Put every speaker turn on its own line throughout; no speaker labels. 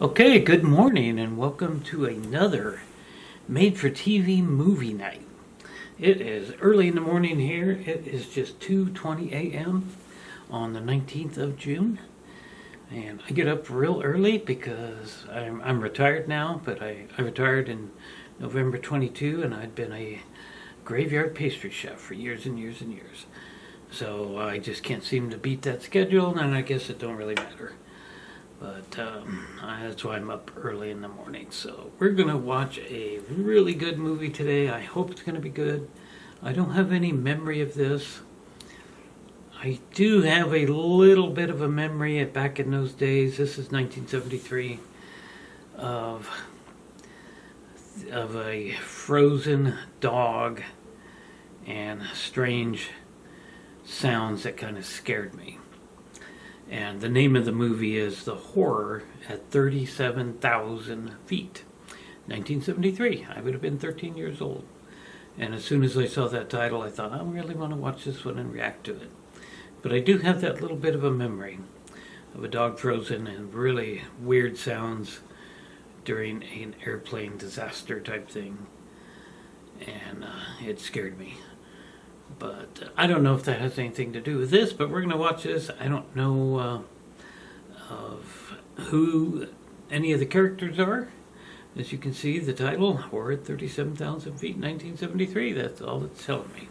Okay, good morning and welcome to another made for TV movie night. It is early in the morning here. It is just 2:20 a.m. on the 19th of June. And I get up real early because I'm retired now, but I retired in November 22 and I'd been a graveyard pastry chef for years and years and years. So I just can't seem to beat that schedule, and I guess it don't really matter. But that's why I'm up early in the morning. So we're going to watch a really good movie today. I hope it's going to be good. I don't have any memory of this. I do have a little bit of a memory of back in those days. This is 1973 of a frozen dog and strange sounds that kind of scared me. And the name of the movie is The Horror at 37,000 Feet. 1973. I would have been 13 years old. And as soon as I saw that title, I thought, I really want to watch this one and react to it. But I do have that little bit of a memory of a dog frozen and really weird sounds during an airplane disaster type thing. And it scared me. But I don't know if that has anything to do with this, but we're going to watch this. I don't know of who any of the characters are. As you can see, the title, Horror at 37,000 Feet, 1973. That's all it's telling me.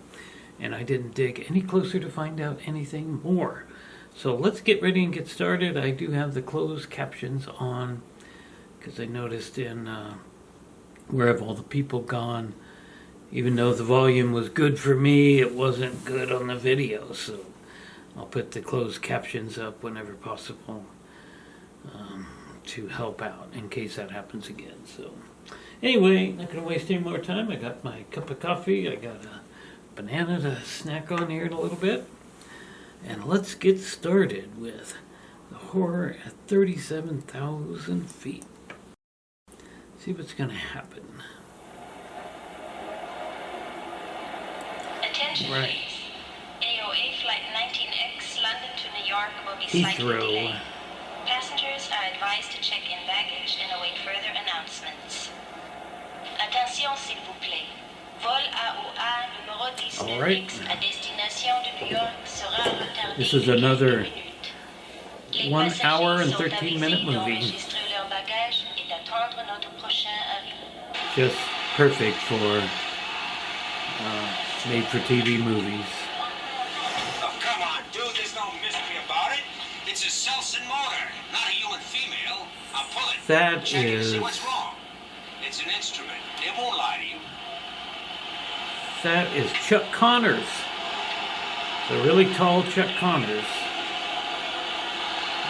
And I didn't dig any closer to find out anything more. So let's get ready and get started. I do have the closed captions on, because I noticed in Where Have All the People Gone? Even though the volume was good for me, it wasn't good on the video. So I'll put the closed captions up whenever possible to help out in case that happens again. So anyway, not going to waste any more time. I got my cup of coffee. I got a banana to snack on here in a little bit. And let's get started with The Horror at 37,000 Feet. See what's going to happen.
Attention
Right.
please. AOA Flight 19X London to New York will be
Heathrow.
slightly delayed. Passengers are advised to check in baggage and await further announcements. Attention s'il vous plaît. Vol AOA numéro 10
All right.
X à destination de New York sera retardé.
This is
de
another
quelques minutes. Les
1 hour and
passagers sont
13-minute
avisés
movie.
d'enregistrer leurs bagages et d'attendre notre prochain arrivée.
Just perfect for made for TV movies.
Oh, come on, dude. There's no mystery about it. It's a Selson motor, not a human female. I'll pull it.
That
Check it and see
is-
what's wrong. It's an instrument. It won't lie to you.
That is Chuck Connors. The really tall Chuck Connors.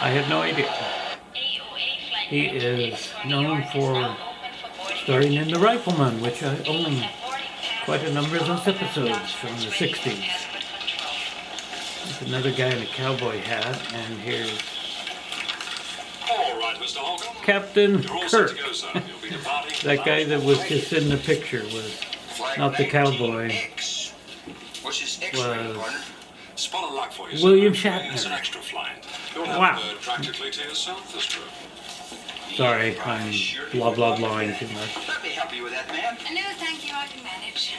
I had no idea.
AOA Flight
He
19X
is
for New
known
York is
for
now open for boarding
starring in
and
The Rifleman, which I own
Please have boarding passes
quite a number of those
and
episodes from the
documents ready for
60s.
passport control.
There's another guy in a cowboy hat, and here's
All right, Mr. Holcomb.
Captain
You're all set
Kirk.
to go, sir. You'll be departing.
That guy that was just in the picture was not the cowboy.
X. What's his X
Was-
rating, partner? Spell a lock for you,
William
sir.
Shatner.
It's an extra flight. You'll have
Wow.
practically to yourself this trip.
Sorry,
Yeah,
I'm
sure.
blah blah blahing too much.
Let me help you with that, man.
No, thank you, I can manage.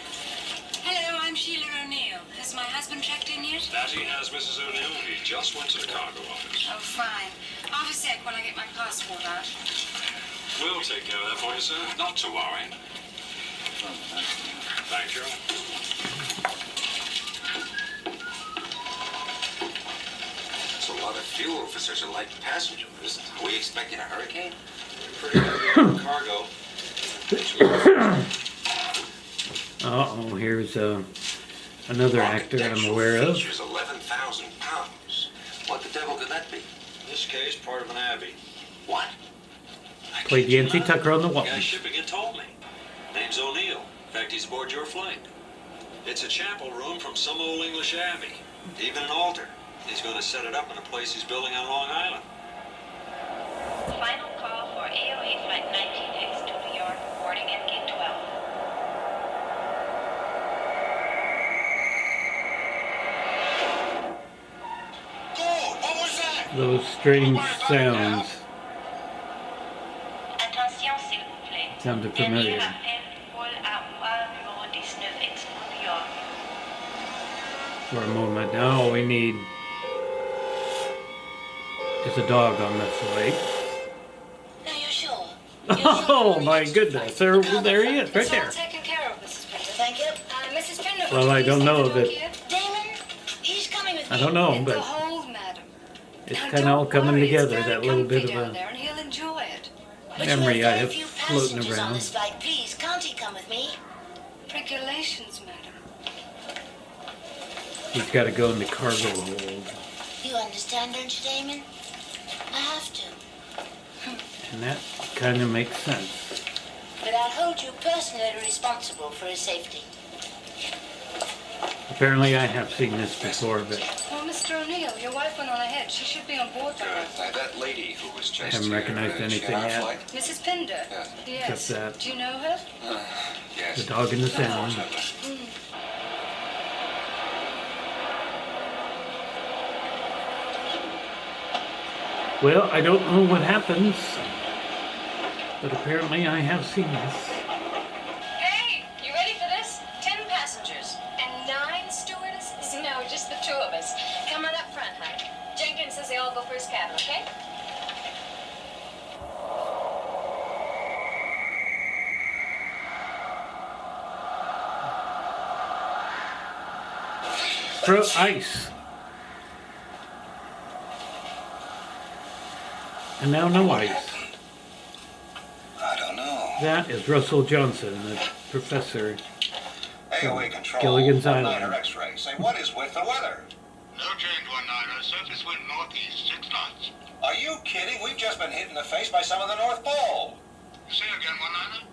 Hello, I'm Sheila O'Neill. Has my husband checked in yet?
That he has, Mrs. O'Neill. He just went to the cargo office.
Oh, fine. I'll have a sec when I get my passport out.
We'll take care of that for you, sir. Not to worry. Thank you.
That's a lot of fuel for such a light passenger list. Are we expecting a hurricane? Pretty heavy cargo.
Uh-oh, here's another actor I'm aware of.
Features 11,000 pounds. What the devil could that be?
In this case, part of an abbey.
What?
Played Yancey Tucker on The
The guy
Waltons.
shipping it told me. Name's O'Neill. In fact, he's aboard your flight. It's a chapel room from some old English abbey. Even an altar. He's going to set it up in a place he's building on Long Island.
Final call for AOA Flight 19X to New York, boarding at Gate 12.
Good! What was that?
Those strange sounds. Sounded familiar.
Vol AOA numéro 19 Expo New York.
For a moment. Now all we need is a dog on the flight.
Now you're sure?
Oh my goodness! There he is, right
It's all
there.
taken care of, Mrs. Pinder.
Thank you.
Mrs. Pinder,
Well, I don't know that-
Damon, he's coming with
I
me.
don't know,
It's a
but
hold, madam.
it's
Now,
kind of
don't
all coming
worry,
together.
it's
That
very
little bit
comfy
of
down
a
there, and he'll enjoy it.
But you
memory
have
I
very
have
few
floating
passengers on
around.
this flight. Please, can't he come with me?
Regulations, madam.
He's got to go in the cargo hold,
You understand, don't you, Damon? I have to.
and that kind of makes sense.
But I'll hold you personally responsible for his safety.
Apparently, I have seen this before, but
Well, Mr. O'Neill, your wife went on ahead. She should be on board by now.
Good. Now, that lady who was just
haven't
here,
recognized
is she
anything
on our
yet.
flight?
Mrs. Pinder?
Yeah.
Yes.
Just that.
Do you know her?
Yes.
the dog in the sound.
Unfortunately.
Well, I don't know what happens, but apparently I have seen this.
Hey, you ready for this? 10 passengers. And 9 stewardesses? No, just the 2 of us. Come on up front, honey. Jenkins says they all go first cabin, okay?
Throw ice. And now no ice.
I don't know.
That is Russell Johnson, the professor.
AOA control.
Gilligan's
One
Island.
Niner X-ray. Say, what is with the weather?
No change, 19er. Surface wind northeast, 6 knots.
Are you kidding? We've just been hit in the face by some of the North Pole.
Say again, 19er.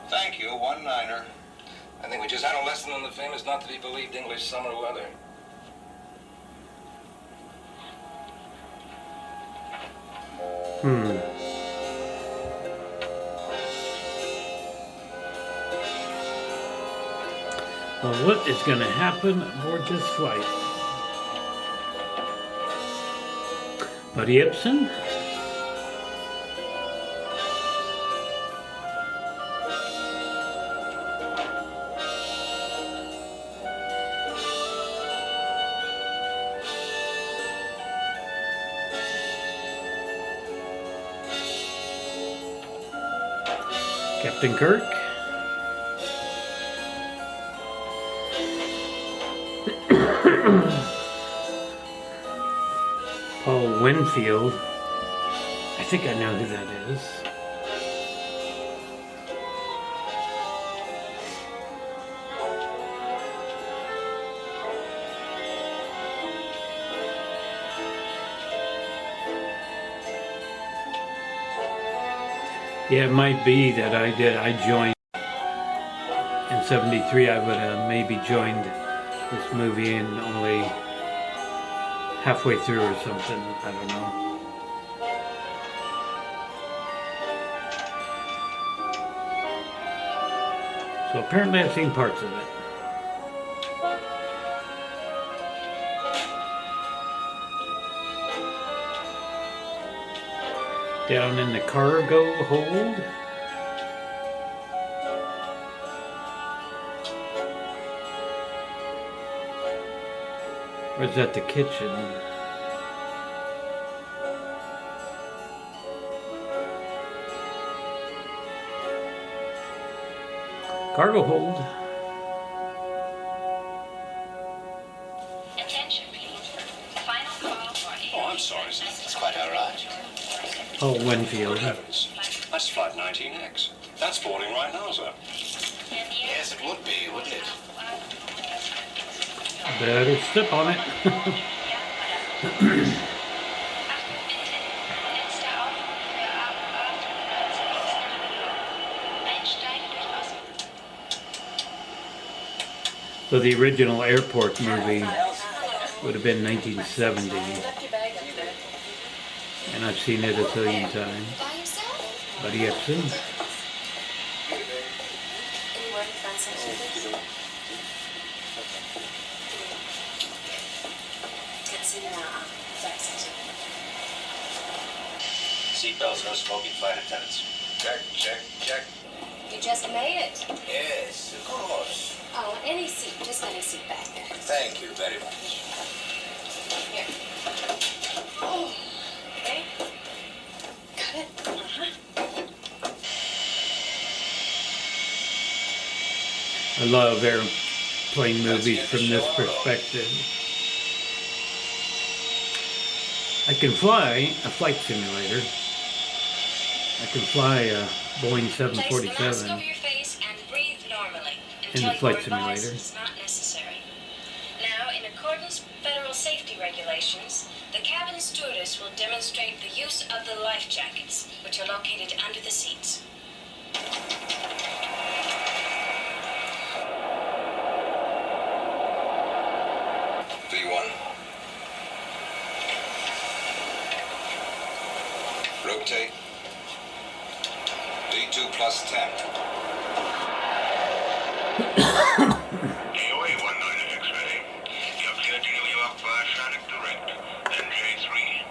Thank you, 19er.
I think we just had a lesson in the famous not to be believed English summer weather.
Well, what is going to happen aboard this flight? Buddy Ibsen? Captain Kirk? Paul Winfield. I think I know who that is. Yeah, it might be that I joined in '73. I would have maybe joined this movie and only halfway through or something. I don't know. So apparently I've seen parts of it. Down in the cargo hold. Or is that the kitchen? Cargo hold.
Attention, please. Final call for
Oh, I'm sorry, sir. It's quite all right.
Paul Winfield.
Good heavens. That's Flight 19X. That's boarding right now, sir.
Yes, it would be, wouldn't it?
Better step on it. So the original airport movie would have been 1970, and I've seen it a zillion times.
By yourself?
Buddy Epson.
Any word in translation, please? It's in
seatbelts, no smoking flight attendants. Check, check, check.
You just made it.
Yes, of course.
Oh, any seat. Just any seat back there.
Thank you very much.
Here. Oh, okay. Got it.
I love airplane movies from this perspective. I can fly a flight simulator. I can fly a Boeing
Place the mask
747
over your face and breathe normally
in
until
the flight
you are advised
simulator.
it's not necessary. Now, in accordance with federal safety regulations, the cabin stewardess will demonstrate the use of the life jackets, which are located under the seats.
V1. Rotate. V2 plus 10.
AOA 19 X-ray. You're cleared to New York via Sonic Direct. NJ3,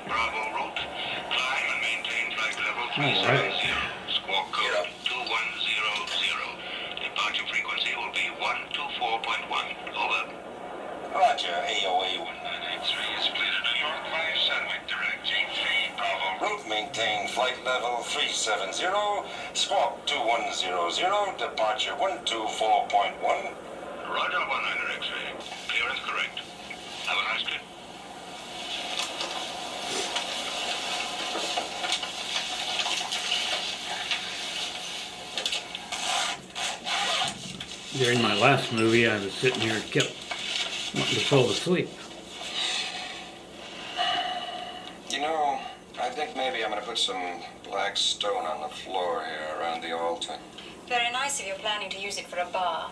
Bravo route. Climb and maintain flight level 370. Squawk code 2100. Departure frequency will be 124.1. Over.
Roger, AOA 19.
X-ray is cleared to New York via Sonic Direct. J3, Bravo route.
Route maintain flight level 370, squawk 2100, departure 124.1.
Roger, 19 X-ray. Clearance correct. Have a nice trip.
During my last movie, I was sitting here and kept wanting to fall asleep.
You know, I think maybe I'm gonna put some black stone on the floor here around the altar.
Very nice if you're planning to use it for a bar.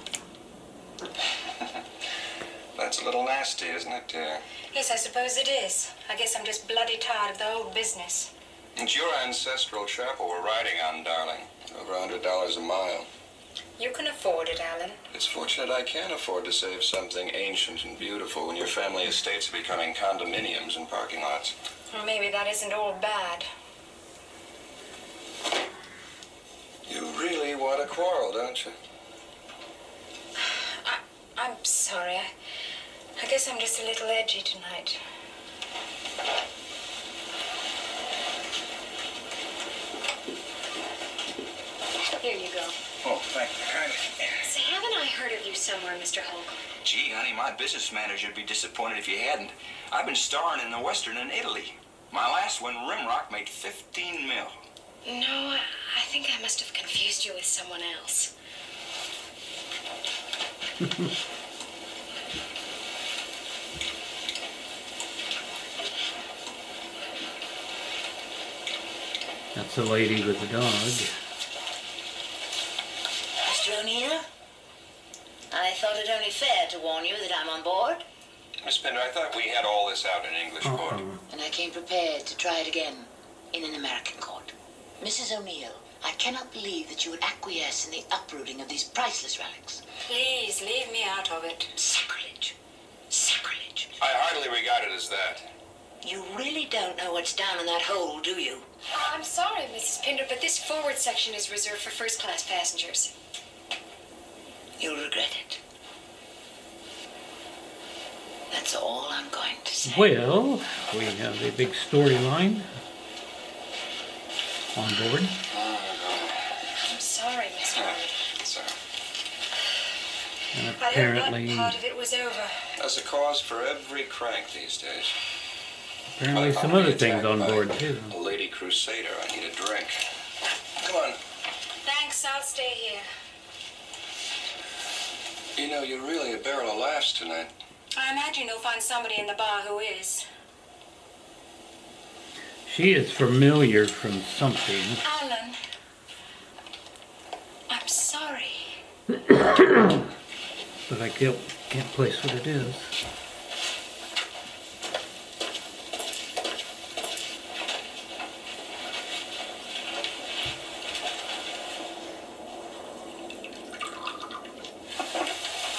That's a little nasty, isn't it, dear?
Yes, I suppose it is. I guess I'm just bloody tired of the whole business.
It's your ancestral chapel we're riding on, darling. Over $100 a mile.
You can afford it, Alan.
It's fortunate I can afford to save something ancient and beautiful when your family estates are becoming condominiums and parking lots.
Well, maybe that isn't all bad.
You really want to quarrel, don't you?
I'm sorry. I guess I'm just a little edgy tonight. Here you go.
Oh, thank you kindly.
Say, haven't I heard of you somewhere, Mr. Hulk?
Gee, honey, my business manager would be disappointed if you hadn't. I've been starring in the Western in Italy. My last one, Rimrock, made 15 mil.
No, I think I must have confused you with someone else.
That's the lady with the dog.
Mr. O'Neill? I thought it only fair to warn you that I'm on board,
Miss Pinder, I thought we had all this out in English court.
and I came prepared to try it again in an American court. Mrs. O'Neill, I cannot believe that you would acquiesce in the uprooting of these priceless relics.
Please, leave me out of it.
Sacrilege. Sacrilege.
I hardly regard it as that.
You really don't know what's down in that hole, do you?
I'm sorry, Mrs. Pinder, but this forward section is reserved for first-class passengers.
You'll regret it. That's all I'm going to say.
Well, we have a big storyline on board.
I'm sorry, Miss Ward.
So,
And
I hope that
apparently,
part of it was over.
there's a cause for every crank these days.
apparently some other things on board too.
A lady crusader. I need a drink. Come on.
Thanks, I'll stay here.
You know, you're really a barrel of laughs tonight.
I imagine you'll find somebody in the bar who is.
She is familiar from something.
Alan. I'm sorry.
But I can't place what it is.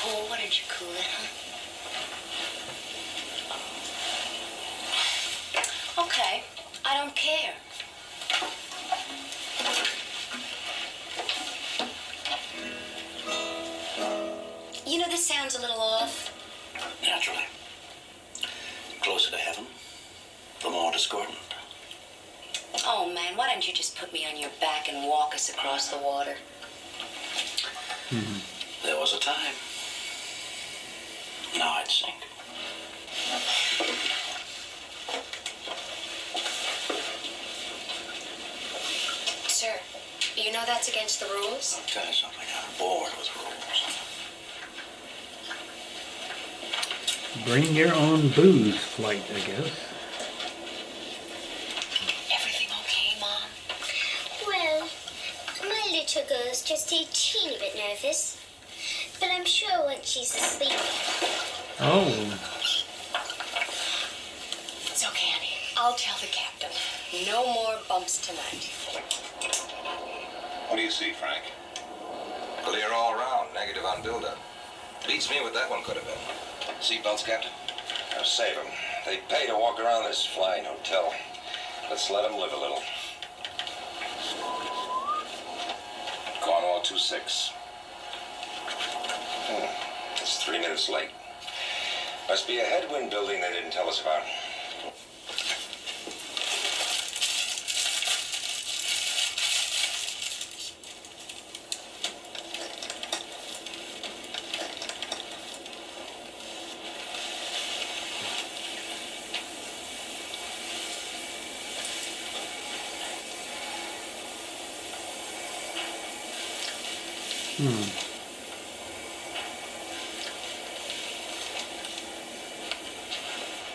Oh, why didn't you cool it, huh? Okay, I don't care.
sounds a little off.
Naturally. Closer to heaven, the more discordant.
Oh, man, why don't you just put me on your back and walk us across the water?
There was a time. Now I'd sink.
Sir, you know that's against the rules?
I'll tell you something, I'm bored with rules.
Bring your own booze flight, I guess.
Everything okay, Mom?
Well, my little girl's just a teeny bit nervous. But I'm sure once she's asleep.
Oh,
It's okay, honey. I'll tell the captain. No more bumps tonight.
What do you see, Frank?
Clear all around, negative on buildup. Beats me what that one could have been. Seatbelts, Captain?
Now save them. They pay to walk around this flying hotel. Let's let them live a little. Cornwall 26. It's 3 minutes late. Must be a headwind building they didn't tell us about.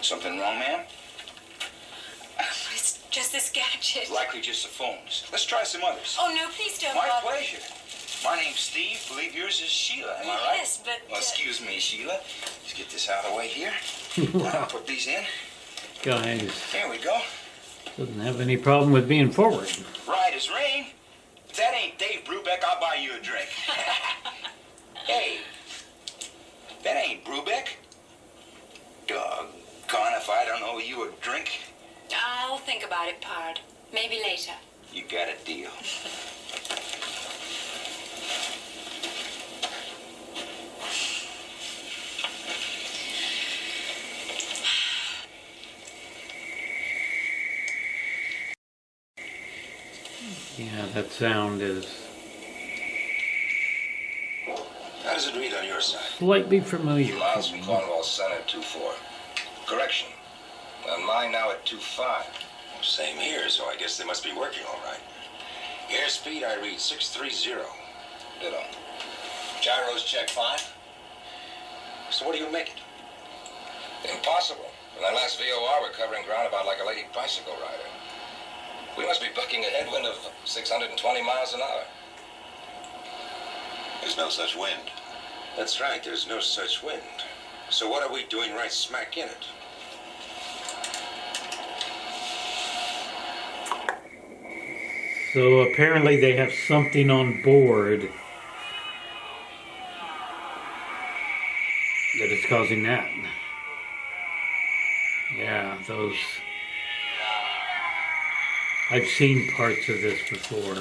Something wrong, ma'am?
It's just this gadget.
Likely just the phones. Let's try some others.
Oh, no, please don't
My
bother.
pleasure. My name's Steve. Believe yours is Sheila. Am I right?
Yes, but...
Well, excuse me, Sheila. Let's get this out of the way here. I'll put these in.
guys.
There we go.
Doesn't have any problem with being forward.
Right as rain. If that ain't Dave Brubeck, I'll buy you a drink. Hey, that ain't Brubeck. Doggone if I don't owe you a drink.
I'll think about it, Pard. Maybe later.
You got a deal.
Yeah, that sound is
How does it read on your side?
slightly familiar.
Miles from Cornwall Center, 2-4. Correction. On mine now at 2-5. Same here, so I guess they must be working all right. Airspeed, I read 630. Ditto. Gyros check 5. So what do you make it? Impossible. In that last VOR, we're covering ground about like a lady bicycle rider. We must be bucking a headwind of 620 miles an hour.
There's no such wind.
That's right, there's no such wind. So what are we doing right smack in it?
So apparently they have something on board that is causing that. Yeah, those... I've seen parts of this before.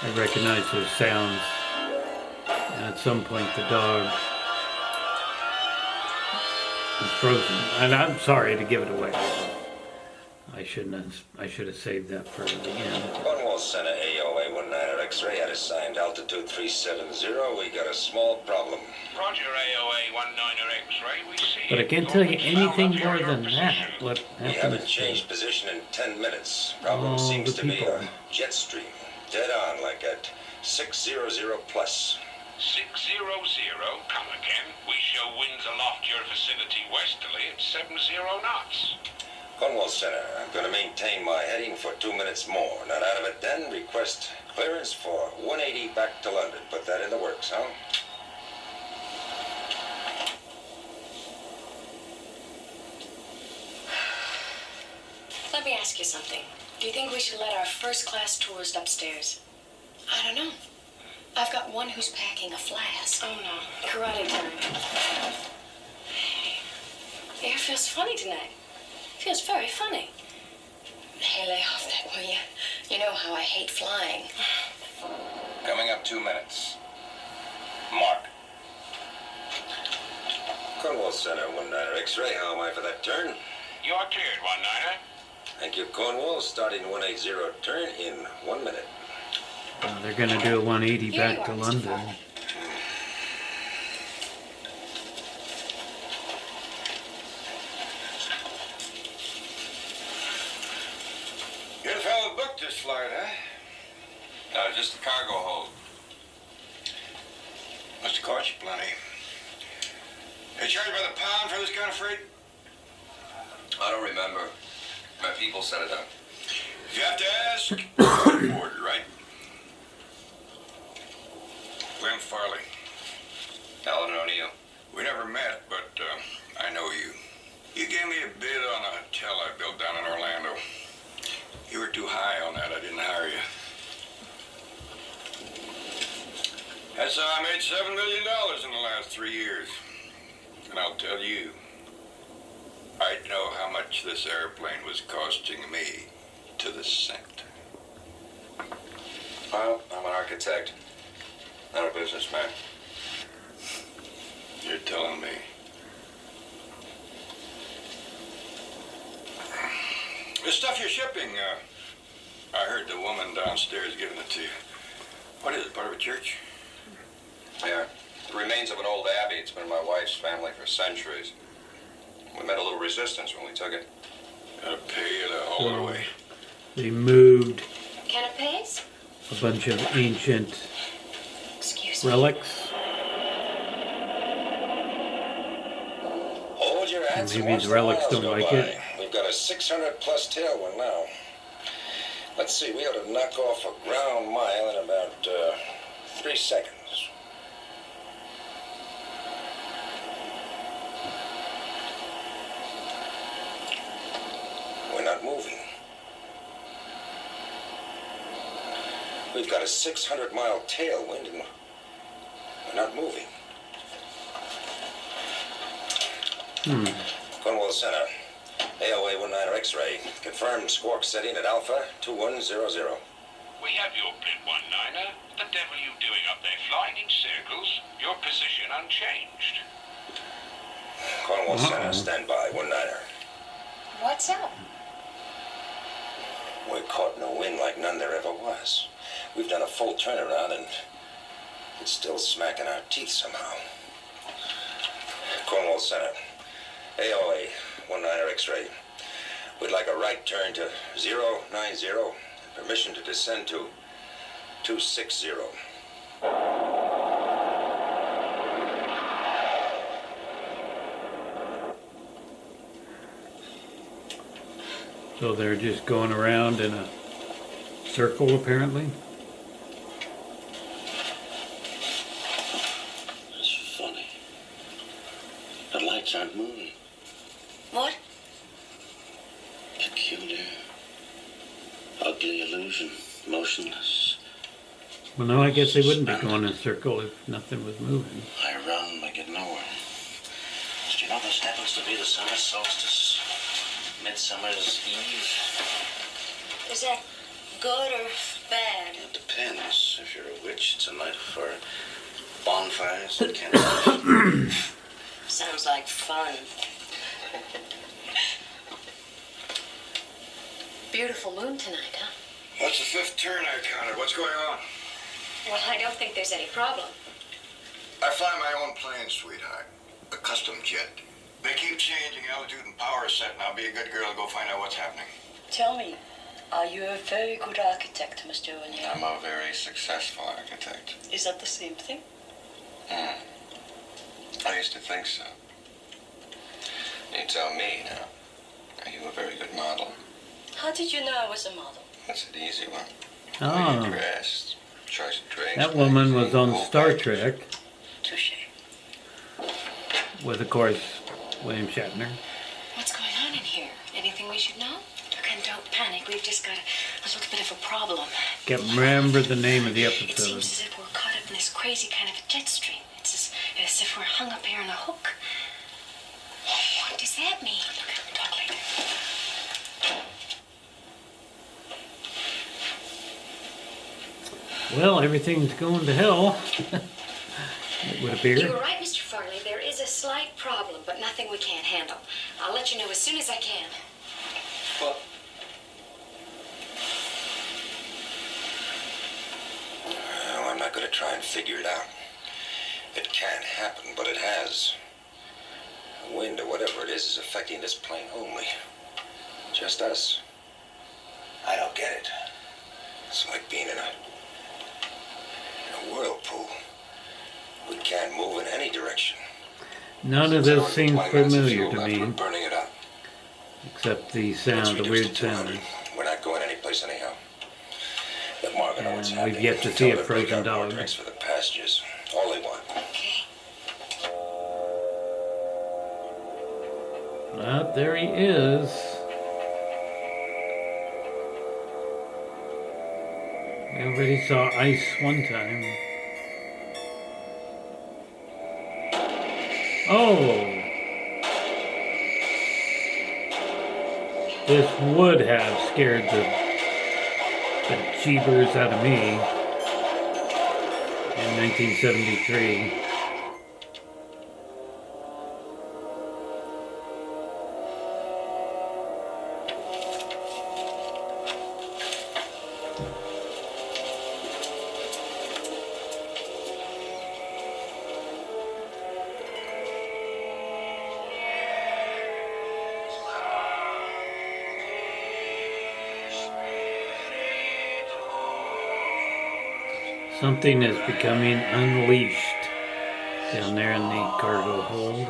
I recognize those sounds. And at some point the dog is frozen. And I'm sorry to give it away. I should have saved that for the end.
Cornwall Center AOA 19er X-ray had assigned altitude 370. We got a small problem.
Roger, AOA 19er X-ray, we see.
But I can't tell you anything more than that. What
We
happens
haven't
to
changed position in 10 minutes. Problem
all
seems
the
to be
people?
a jet stream. Dead on, like at 600 plus.
600, come again. We show winds aloft your vicinity westerly at 70 knots.
Cornwall Center, I'm going to maintain my heading for 2 minutes more. Not out of it then, request clearance for 180 back to London. Put that in the works, huh?
Let me ask you something. Do you think we should let our first-class tourist upstairs? I don't know. I've got one who's packing a flask. Oh, no. Karate time. Hey, the air feels funny tonight. Feels very funny. Hey, lay off that, will you? You know how I hate flying.
Coming up 2 minutes. Mark. Cornwall Center, 19er X-ray. How am I for that turn?
You're cleared, 19er.
Thank you, Cornwall. Starting 180 turn in 1 minute.
They're going to do a 180
Here
back
you
to
are, Mr.
London.
Farley.
You're the fellow who booked this flight, huh?
No, just the cargo hold.
Must have cost you plenty. They charge by the pound for this kind of freight?
I don't remember. My people set it up.
If you have to ask, board, right? Glenn Farley.
Alan O'Neill.
We never met, but I know you. You gave me a bid on a hotel I built down in Orlando. You were too high on that. I didn't hire you. That's how I made $7 million in the last 3 years. And I'll tell you, I know how much this airplane was costing me to the cent.
Well, I'm an architect, not a businessman.
You're telling me. The stuff you're shipping, I heard the woman downstairs giving it to you. What is it, part of a church?
Yeah, the remains of an old abbey. It's been in my wife's family for centuries. We met a little resistance when we took it.
Gotta pay you to haul it away.
They moved
Canapes?
a bunch of ancient
Excuse me.
relics.
Hold your
And
answer.
maybe the relics don't like it.
We've got a 600 plus tailwind now. Let's see, we ought to knock off a ground mile in about 3 seconds. We're not moving. We've got a 600-mile tailwind and we're not moving. Cornwall Center, AOA 19er X-ray. Confirmed squawk setting at Alpha 2100.
We have your bid, 19er. The devil you doing up there, flying in circles? Your position unchanged.
Cornwall Center, stand by, 19er.
What's up?
We're caught in a wind like none there ever was. We've done a full turnaround and it's still smacking our teeth somehow. Cornwall Center, AOA 19er X-ray. We'd like a right turn to 090 and permission to descend to 260.
So they're just going around in a circle, apparently.
It's funny. The lights aren't moving.
What?
Peculiar. Ugly illusion. Motionless.
Well, no, I guess they wouldn't be going in a circle if nothing was moving.
I run, but get nowhere. Do you know this happens to be the summer solstice? Midsummer's Eve.
Is that good or bad?
It depends. If you're a witch, it's a night for bonfires and candles.
Sounds like fun. Beautiful moon tonight, huh?
That's the 5th turn I counted. What's going on?
Well, I don't think there's any problem.
I fly my own plane, sweetheart. A custom jet. They keep changing altitude and power set, and I'll be a good girl and go find out what's happening.
Tell me, are you a very good architect, Mr. O'Neill?
I'm a very successful architect.
Is that the same thing?
I used to think so. You tell me now. Are you a very good model?
How did you know I was a model?
That's an easy one. How you
Oh,
dressed, choice of drinks.
that woman was on
magazine,
Star
whole
Trek
Touche.
with, of course, William Shatner.
What's going on in here? Anything we should know? Look, and don't panic. We've just got a little bit of a problem.
Can't remember the name of the
It seems
episode.
as if we're caught up in this crazy kind of a jet stream. It's as if we're hung up here on a hook. What does that mean? Look, we'll talk later.
Well, everything's going to hell. It would
You
appear.
were right, Mr. Farley. There is a slight problem. nothing we can't handle. I'll let you know as soon as I can.
Well, I'm not going to try and figure it out. It can't happen, but it has. The wind or whatever it is affecting this plane only. Just us. I don't get it. It's like being in a whirlpool. We can't move in any direction.
None of this seems familiar to me,
We're burning it up.
except the sound, the weird sound.
We're not going anyplace anyhow. Let Marvin know what's
And
happening.
we've yet to
Tell
see
her
a
to break
frozen
out more
dog.
drinks for the passengers. All they want.
Okay.
There he is. We already saw ice one time. Oh! This would have scared the jeebers out of me in 1973. Something is becoming unleashed down there in the cargo hold.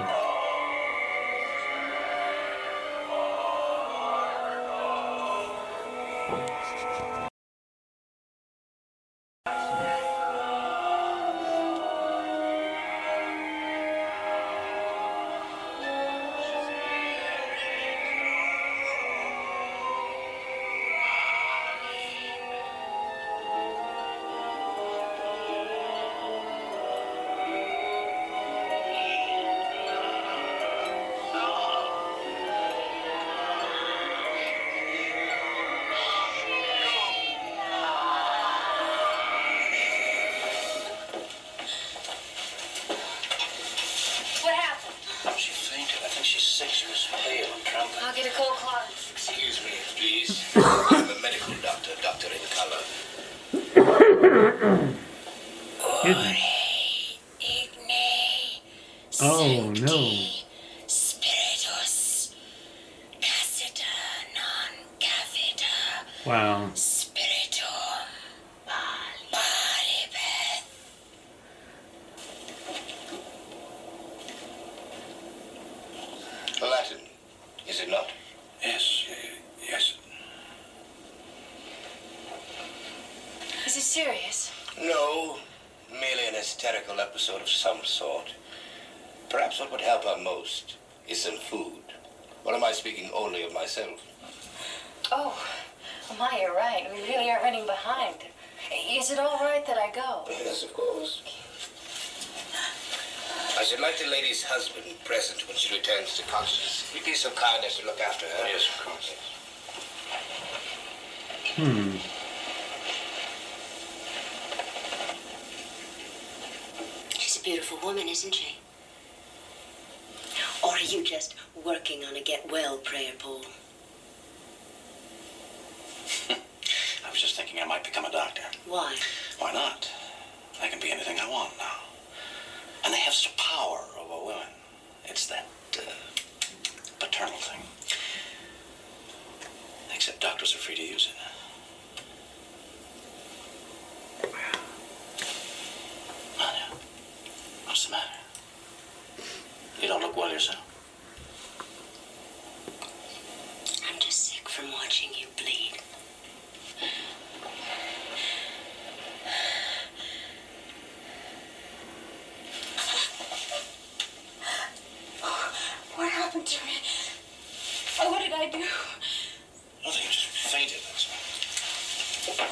What happened?
She fainted. I think she's sick. She was pale and trembling.
I'll get a cold cloth.
Excuse me, please. I'm a medical doctor, doctor in color.
Excuse me. Oh no.
Spiritus Cassita non cavita
Wow.
Spiritum Maribeth.
Latin, is it not?
Yes, yes.
Is it serious?
No, merely an hysterical episode of some sort. Perhaps what would help her most is some food. Or am I speaking only of myself?
Oh, my, you're right. We really are running behind. Is it all right that I go?
Yes, of course. I should like the lady's husband present when she returns to consciousness. Would you be so kind as to look after her?
Yes, of course.
She's a beautiful woman, isn't she? Or are you just working on a get well prayer, Paul?
I was just thinking I might become a doctor.
Why?
Why not? I can be anything I want now. And they have such power over women. It's that paternal thing. Except doctors are free to use it. Anya, what's the matter? You don't look well yourself.
I'm just sick from watching you bleed.
What happened to me? Oh, what did I do?
Nothing, you just fainted, that's all.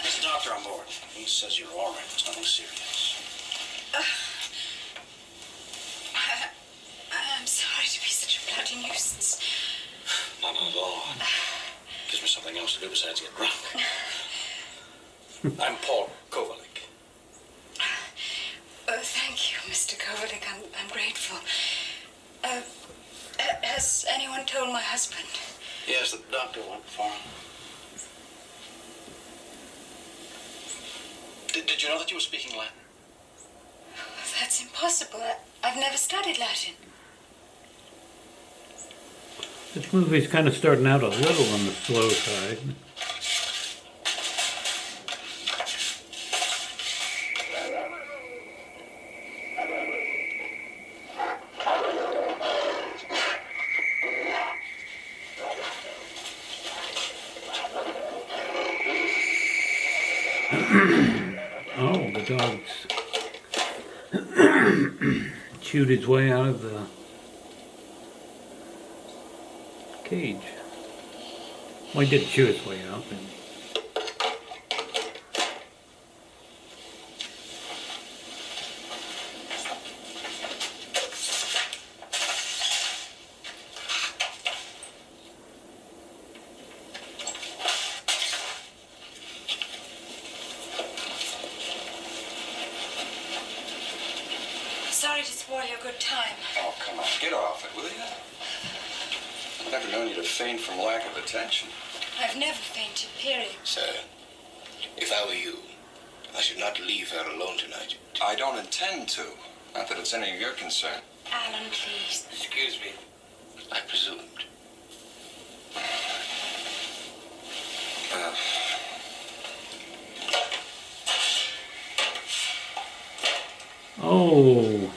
There's a doctor on board. He says you're all right. There's nothing serious.
I'm sorry to be such a bloody nuisance.
Not at all. Gives me something else to do besides get drunk. I'm Paul Kovalik.
Oh, thank you, Mr. Kovalik. I'm grateful.
Has anyone told my husband?
Yes, the doctor went for him. Did you know that you were speaking Latin?
That's impossible. I've never studied Latin.
This movie's kind of starting out a little on the slow side. Oh, the dog's chewed his way out of the cage. Well, he did chew his way out, but...
Sorry to spoil your good time.
Oh, come on, get off it, will you? I've never known you to faint from lack of attention.
I've never fainted, period.
Sir, if I were you, I should not leave her alone tonight.
I don't intend to. Not that it's any of your concern.
Alan, please.
Excuse me. I presumed.
Oh,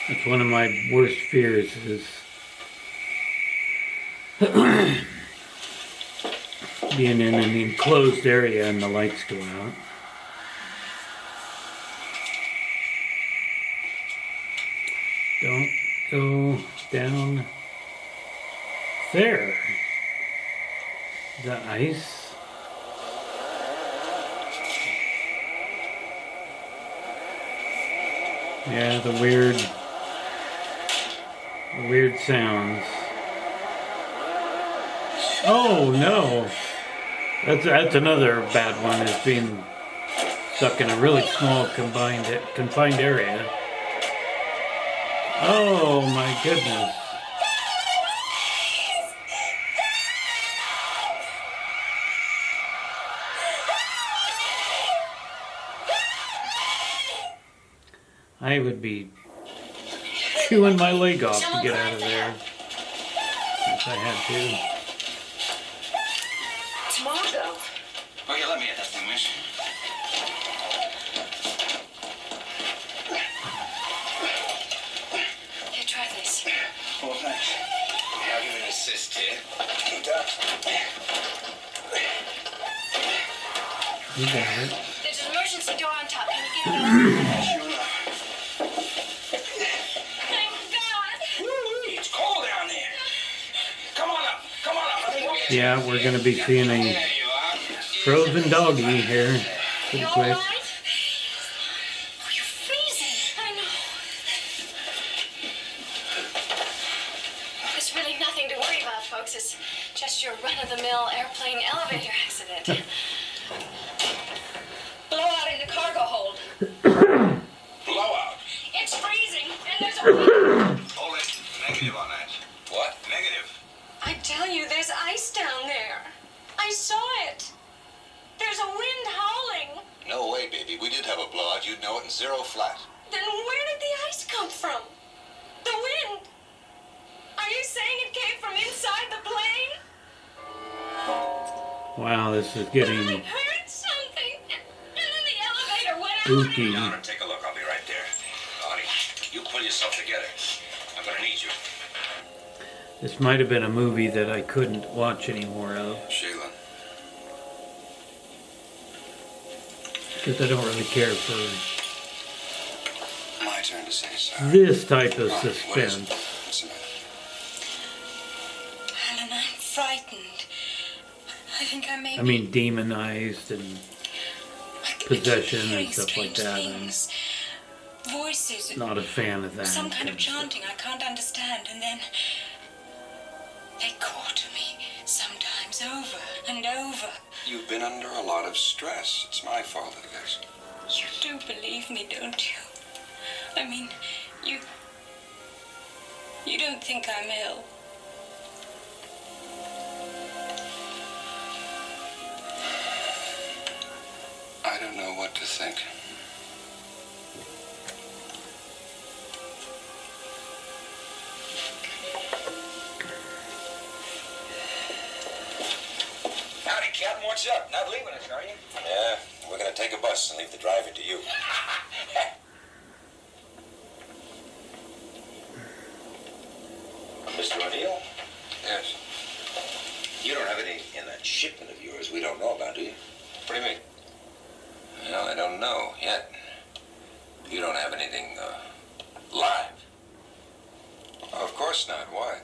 that's one of my worst fears is being in an enclosed area and the lights go out. Don't go down there. Is that ice? Yeah, the weird sounds. Oh no, that's another bad one, is being stuck in a really small confined area. Oh my goodness. I would be chewing my leg off to get out of there if I had to.
Tomorrow.
Oh, yeah, let me at that thing, miss.
Here, try this.
Oh, thanks. I'll give it an assist here.
You got it.
There's an emergency door on top. Can you get it open?
Sure enough.
Thank God.
It's cold down there. Come on up. Come on up. Let me get you.
Yeah, we're gonna be seeing a
There you are.
frozen doggy here pretty
You all
quick.
right? Oh, you're freezing. I know. There's really nothing to worry about, folks. It's just your run-of-the-mill airplane elevator accident. Blowout in the cargo hold.
Blowout.
It's freezing, and there's a wind.
Hold it. Negative on that. What? Negative.
I tell you, there's ice down there. I saw it. There's a wind howling.
No way, baby. We did have a blowout. You'd know it in zero flat.
Then where did the ice come from? The wind. Are you saying it came from inside the plane?
Wow, this is
I
getting
heard something. And then the elevator went out.
spooky.
Down and take a look. I'll be right there. Honey, you pull yourself together. I'm gonna need you.
This might have been a movie that I couldn't watch any more of
Sheila.
because I don't really care for
My turn to say sorry.
this type of
What is it?
suspense.
What's the matter?
Alan, I'm frightened. I think I may
I mean, demonized and
I keep
possession
hearing
and stuff like
strange
that. I'm
things. Voices.
not a fan of that.
Some kind of
of stuff.
chanting I can't understand, and then they call to me, sometimes over and over.
You've been under a lot of stress. It's my fault, I guess.
You do believe me, don't you? I mean, you You don't think I'm ill?
I don't know what to think.
Howdy, Captain. What's up? Not leaving us, are you?
Yeah, we're gonna take a bus and leave the driver to you. Mr. O'Neill? Yes. You don't have any in that shipment of yours we don't know about, do you? What do you mean? Well, I don't know yet. You don't have anything live? Of course not. Why?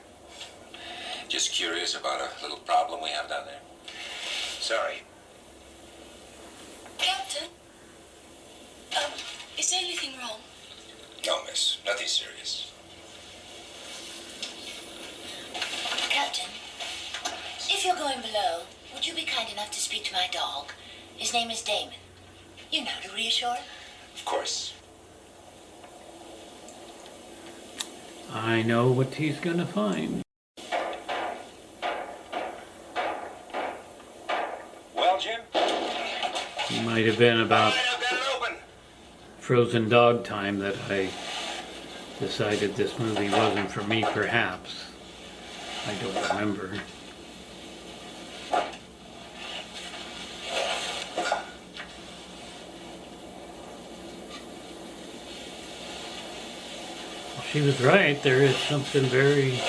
Just curious about a little problem we have down there. Sorry.
Captain? Is there anything wrong?
No, miss. Nothing serious.
Captain, if you're going below, would you be kind enough to speak to my dog? His name is Damon. You know, to reassure him.
Of course.
I know what he's gonna find.
Well, Jim?
It might have been about Frozen Dog time that I decided this movie wasn't for me, perhaps. I don't remember. She was right, there is something very...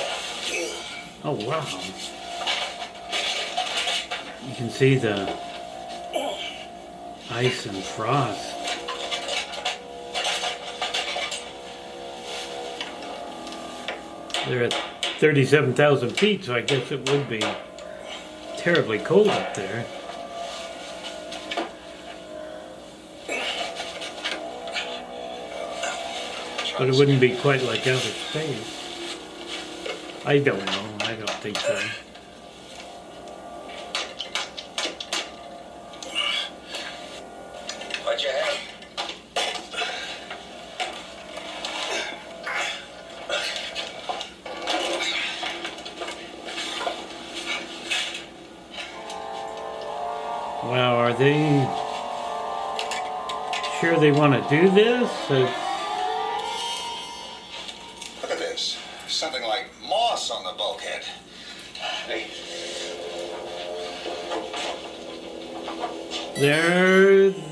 Oh wow. You can see the ice and frost. They're at 37,000 feet, so I guess it would be terribly cold up there. But it wouldn't be quite like outer space. I don't know. I don't think so.
What'd you have?
Wow, are they sure they want to do this?
Look at this. Something like moss on the bulkhead. Hey.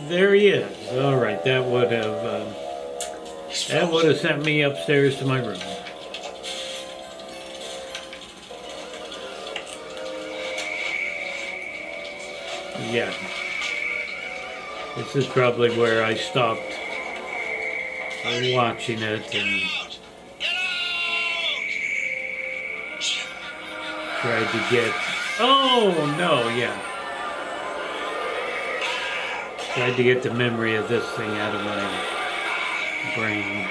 There he is. All right, that would have sent me upstairs to my room. Yeah. This is probably where I stopped watching it and tried to get... Oh, no, yeah. Tried to get the memory of this thing out of my brain.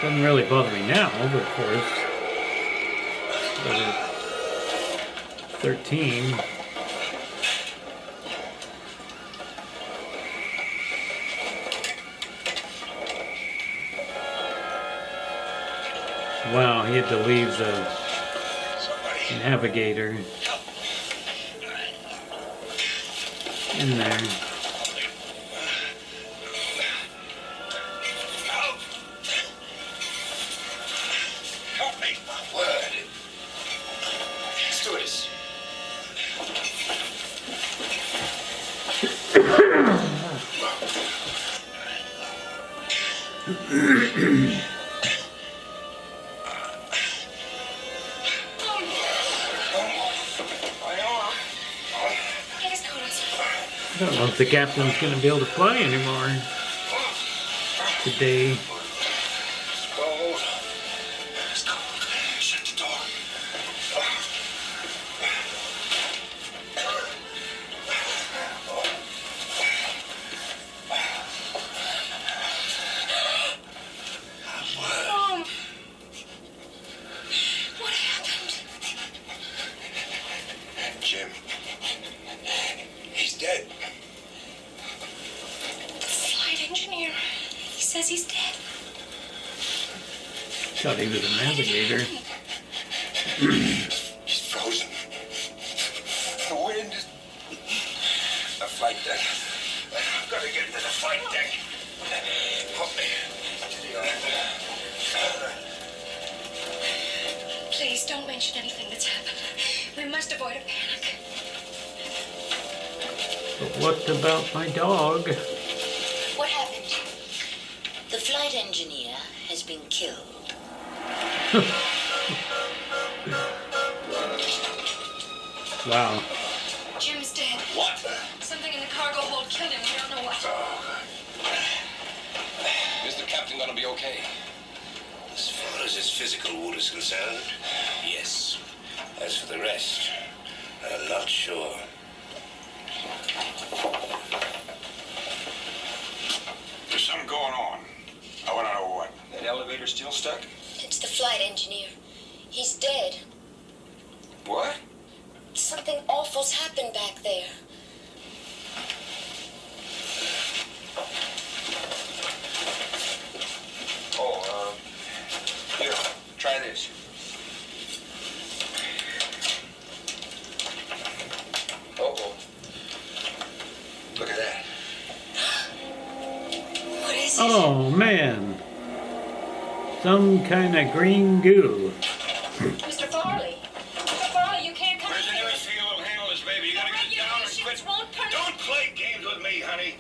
Doesn't really bother me now, of course. But at 13... Wow, he had to leave the navigator in there.
Help me. What? Stewardess.
I don't know if the captain's going to be able to fly anymore today.
Shut the door.
Mom! What happened?
Jim.
says he's dead.
Thought he was a navigator.
He's frozen. The wind is... The flight deck. I've got to get to the flight deck. Help me.
Please don't mention anything that's happened. We must avoid a panic.
But what about my dog?
What happened? The flight engineer has been killed.
Wow.
Jim's dead.
What?
Something in the cargo hold killed him. We don't know what.
Is the captain going to be okay? As far as his physical wound is concerned, yes. As for the rest, I'm not sure.
There's something going on. I want to know what.
That elevator still stuck?
It's the flight engineer. He's dead.
What?
Something awful's happened back there.
Oh, here, try this. Uh-oh. Look at that.
What is it?
Oh man. Some kind of green goo.
Mr. Farley. Mr. Farley, you can't come
Where's the
here.
nearest field? We'll handle this, baby. You gotta get down and quit.
Regulations won't permit.
Don't play games with me, honey.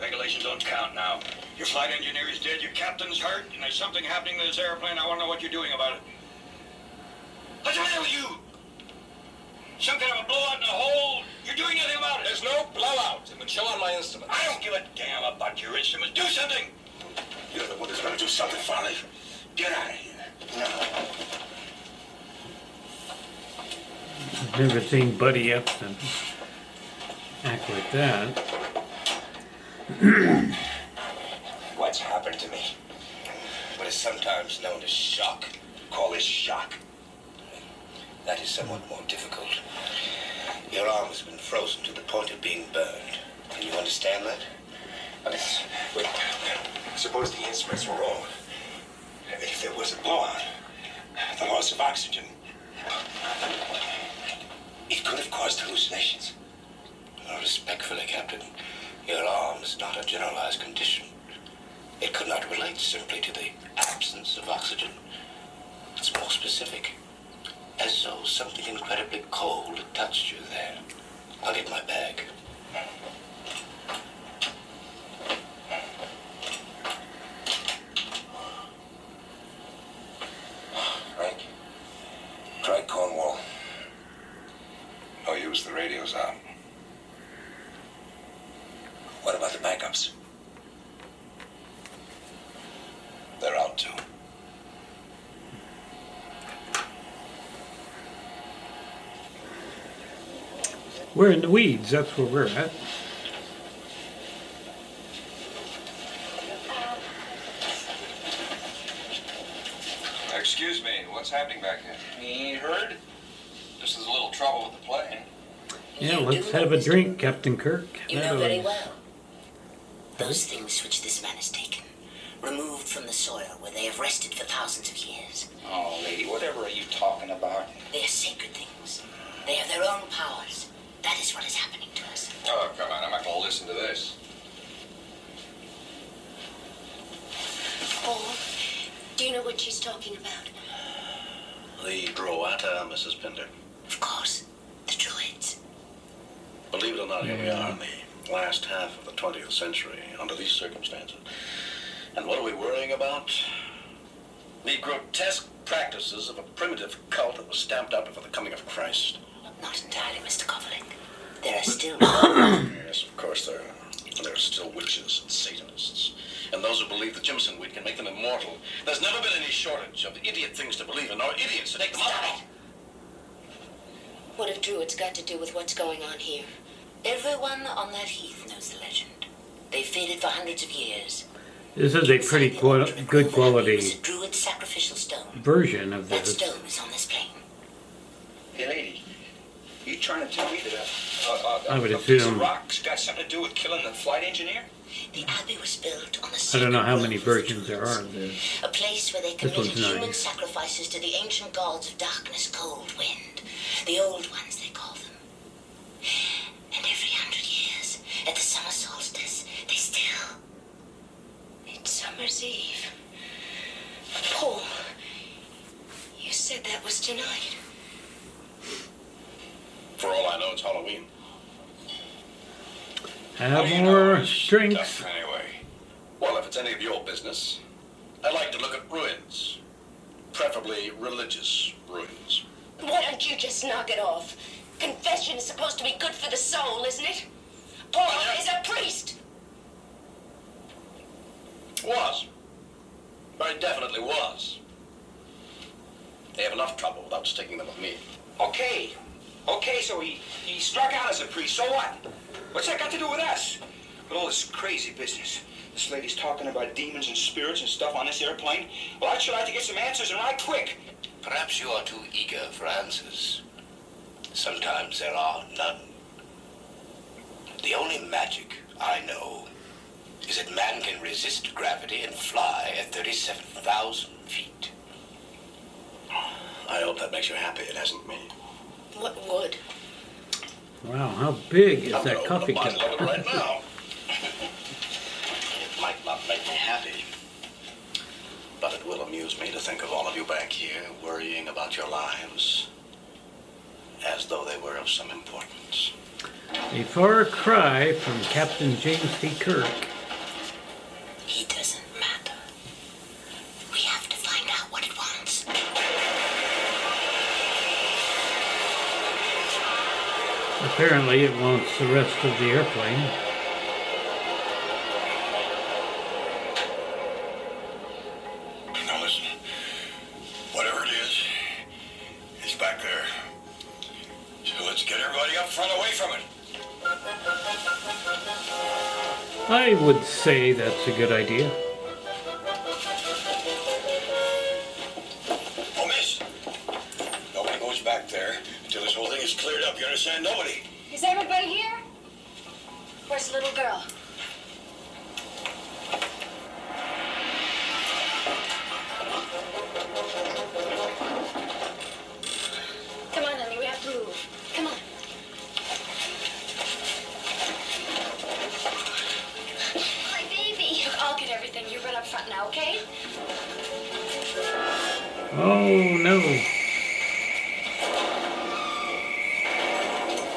Regulations don't count now. Your flight engineer is dead, your captain's hurt, and there's something happening to this airplane. I want to know what you're doing about it. What's the matter with you? Some kind of a blowout in the hole? You're doing anything about it?
There's no blowout. It would show on my instruments.
I don't give a damn about your instruments. Do something!
You're the one who's going to do something, Farley. Get out of here. No.
I've never seen Buddy Epson act like that.
What's happened to me? What is sometimes known as shock. Call it shock. That is somewhat more difficult. Your arm has been frozen to the point of being burned. Can you understand that? Wait, suppose the instruments were wrong. If there was a blowout, the loss of oxygen, it could have caused hallucinations. Respectfully, Captain, your arm is not a generalized condition. It could not relate simply to the absence of oxygen. It's more specific. As though something incredibly cold had touched you there. I'll get my bag. Frank, try Cornwall.
No use, the radio's out.
What about the backups?
They're out too.
We're in the weeds, that's where we're at.
Excuse me, what's happening back here? You ain't heard? Just there's a little trouble with the plane.
Yeah, let's have a drink, Captain Kirk.
You know very well. Those things which this man has taken, removed from the soil where they have rested for thousands of years.
Oh, lady, whatever are you talking about?
They are sacred things. They have their own powers. That is what is happening to us.
Oh, come on, I'm not going to listen to this.
Paul, do you know what she's talking about?
The Droata, Mrs. Pinder.
Of course, the Druids.
Believe it or not, here we are in the last half of the 20th century under these circumstances. And what are we worrying about? The grotesque practices of a primitive cult that was stamped out before the coming of Christ.
Not entirely, Mr. Kovaling. There are still...
Yes, of course there are. There are still witches and Satanists. And those who believe the Jimson weed can make them immortal. There's never been any shortage of idiot things to believe in, or idiots to take them
Stop
up.
it. What have Druids got to do with what's going on here? Everyone on that heath knows the legend. They've faded for hundreds of years.
This is a pretty good quality
It's a Druid sacrificial stone.
version of
That
this.
stone is on this plane.
Hey, lady, you trying to tell me that
I would
a piece of
assume.
rock's got something to do with killing the flight engineer?
The abbey was built on a
I
sacred
don't know how
grove
many
of
versions there
trees.
are of this.
A place where they
This
committed
one's
human
nice.
sacrifices to the ancient gods of darkness, cold, wind. The old ones, they call them. And every 100 years, at the summer solstice, they still...
It's Summer's Eve. Paul, you said that was tonight.
For all I know, it's Halloween.
Have
do you
more
know this
drinks.
stuff, anyway? Well, if it's any of your business, I'd like to look at ruins. Preferably religious ruins.
Why don't you just knock it off? Confession is supposed to be good for the soul, isn't it? Paul is a priest.
Was. Very definitely was. They have enough trouble without sticking them with me.
Okay. Okay, so he struck out as a priest. So what? What's that got to do with us? With all this crazy business. This lady's talking about demons and spirits and stuff on this airplane. Well, I'd sure like to get some answers, and right quick.
Perhaps you are too eager for answers. Sometimes there are none. The only magic I know is that man can resist gravity and fly at 37,000 feet.
I hope that makes you happy. It hasn't me.
What would?
Wow, how big is
I'm
that
gonna
coffee
open a bottle of it
cup?
right now. It might not make me happy, but it will amuse me to think of all of you back here worrying about your lives as though they were of some importance.
A far cry from Captain James T. Kirk.
He doesn't matter. We have to find out what it wants.
Apparently it wants the rest of the airplane.
Now listen, whatever it is, it's back there. So let's get everybody up front away from it.
I would say that's a good idea.
Oh, miss, nobody goes back there until this whole thing is cleared up. You understand? Nobody.
Is everybody here?
Where's the little girl? Come on, honey, we have to move. Come on.
My baby.
Look, I'll get everything. You run up front now, okay?
Oh no.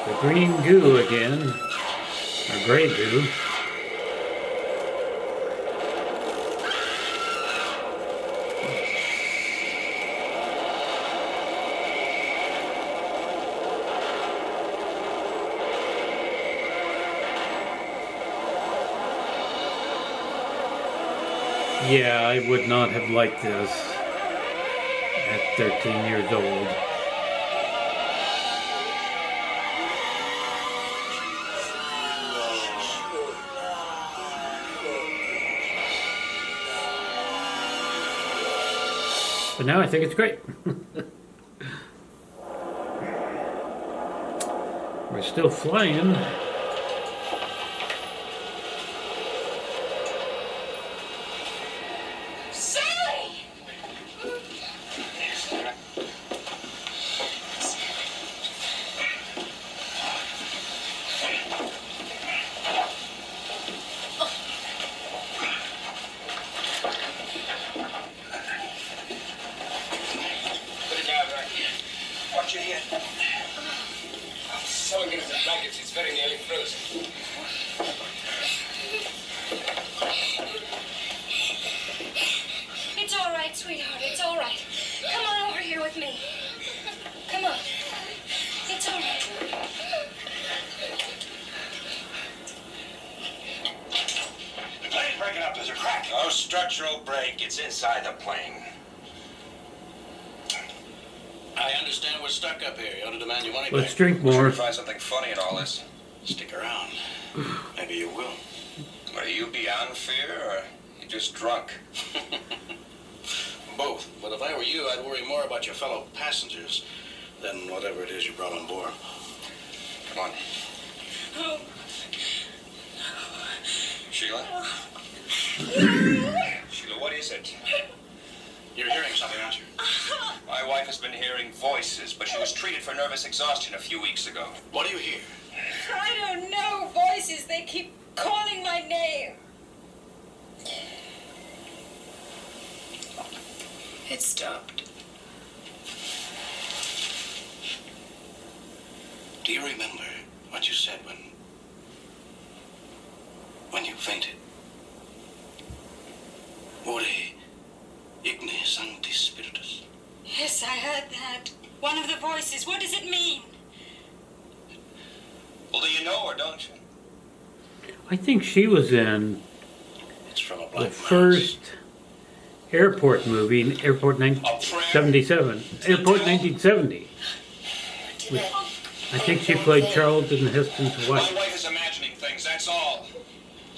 The green goo again. Or gray goo. Yeah, I would not have liked this at 13 years old. But now I think it's great. We're still flying.
Sally!
Put it down right here. Watch your head. Someone get us the blankets. It's very nearly frozen.
It's all right, sweetheart. It's all right. Come on over here with me. Come on. It's all right.
The plane's breaking up. There's a crack.
No structural break. It's inside the plane.
I understand we're stuck up here. You ought to demand your money
Let's
back.
drink
Sure
more.
you find something funny in all this.
Stick around. Maybe you will.
Are you beyond fear, or you just drunk?
Both. But if I were you, I'd worry more about your fellow passengers than whatever it is you brought on board.
Come on.
Oh.
Sheila? Sheila, what is it?
You're hearing something, aren't you?
My wife has been hearing voices, but she was treated for nervous exhaustion a few weeks ago.
What do you hear?
I don't know. Voices. They keep calling my name. It stopped.
Do you remember what you said when you fainted? Ore igne sanctis spiritus.
Yes, I heard that. One of the voices. What does it mean?
Well, do you know or don't you?
I think she was in
It's from a
the
black
first airport movie, in Airport 1977. Airport 1970. I think she played Charlton Heston's
My
wife.
wife is imagining things, that's all.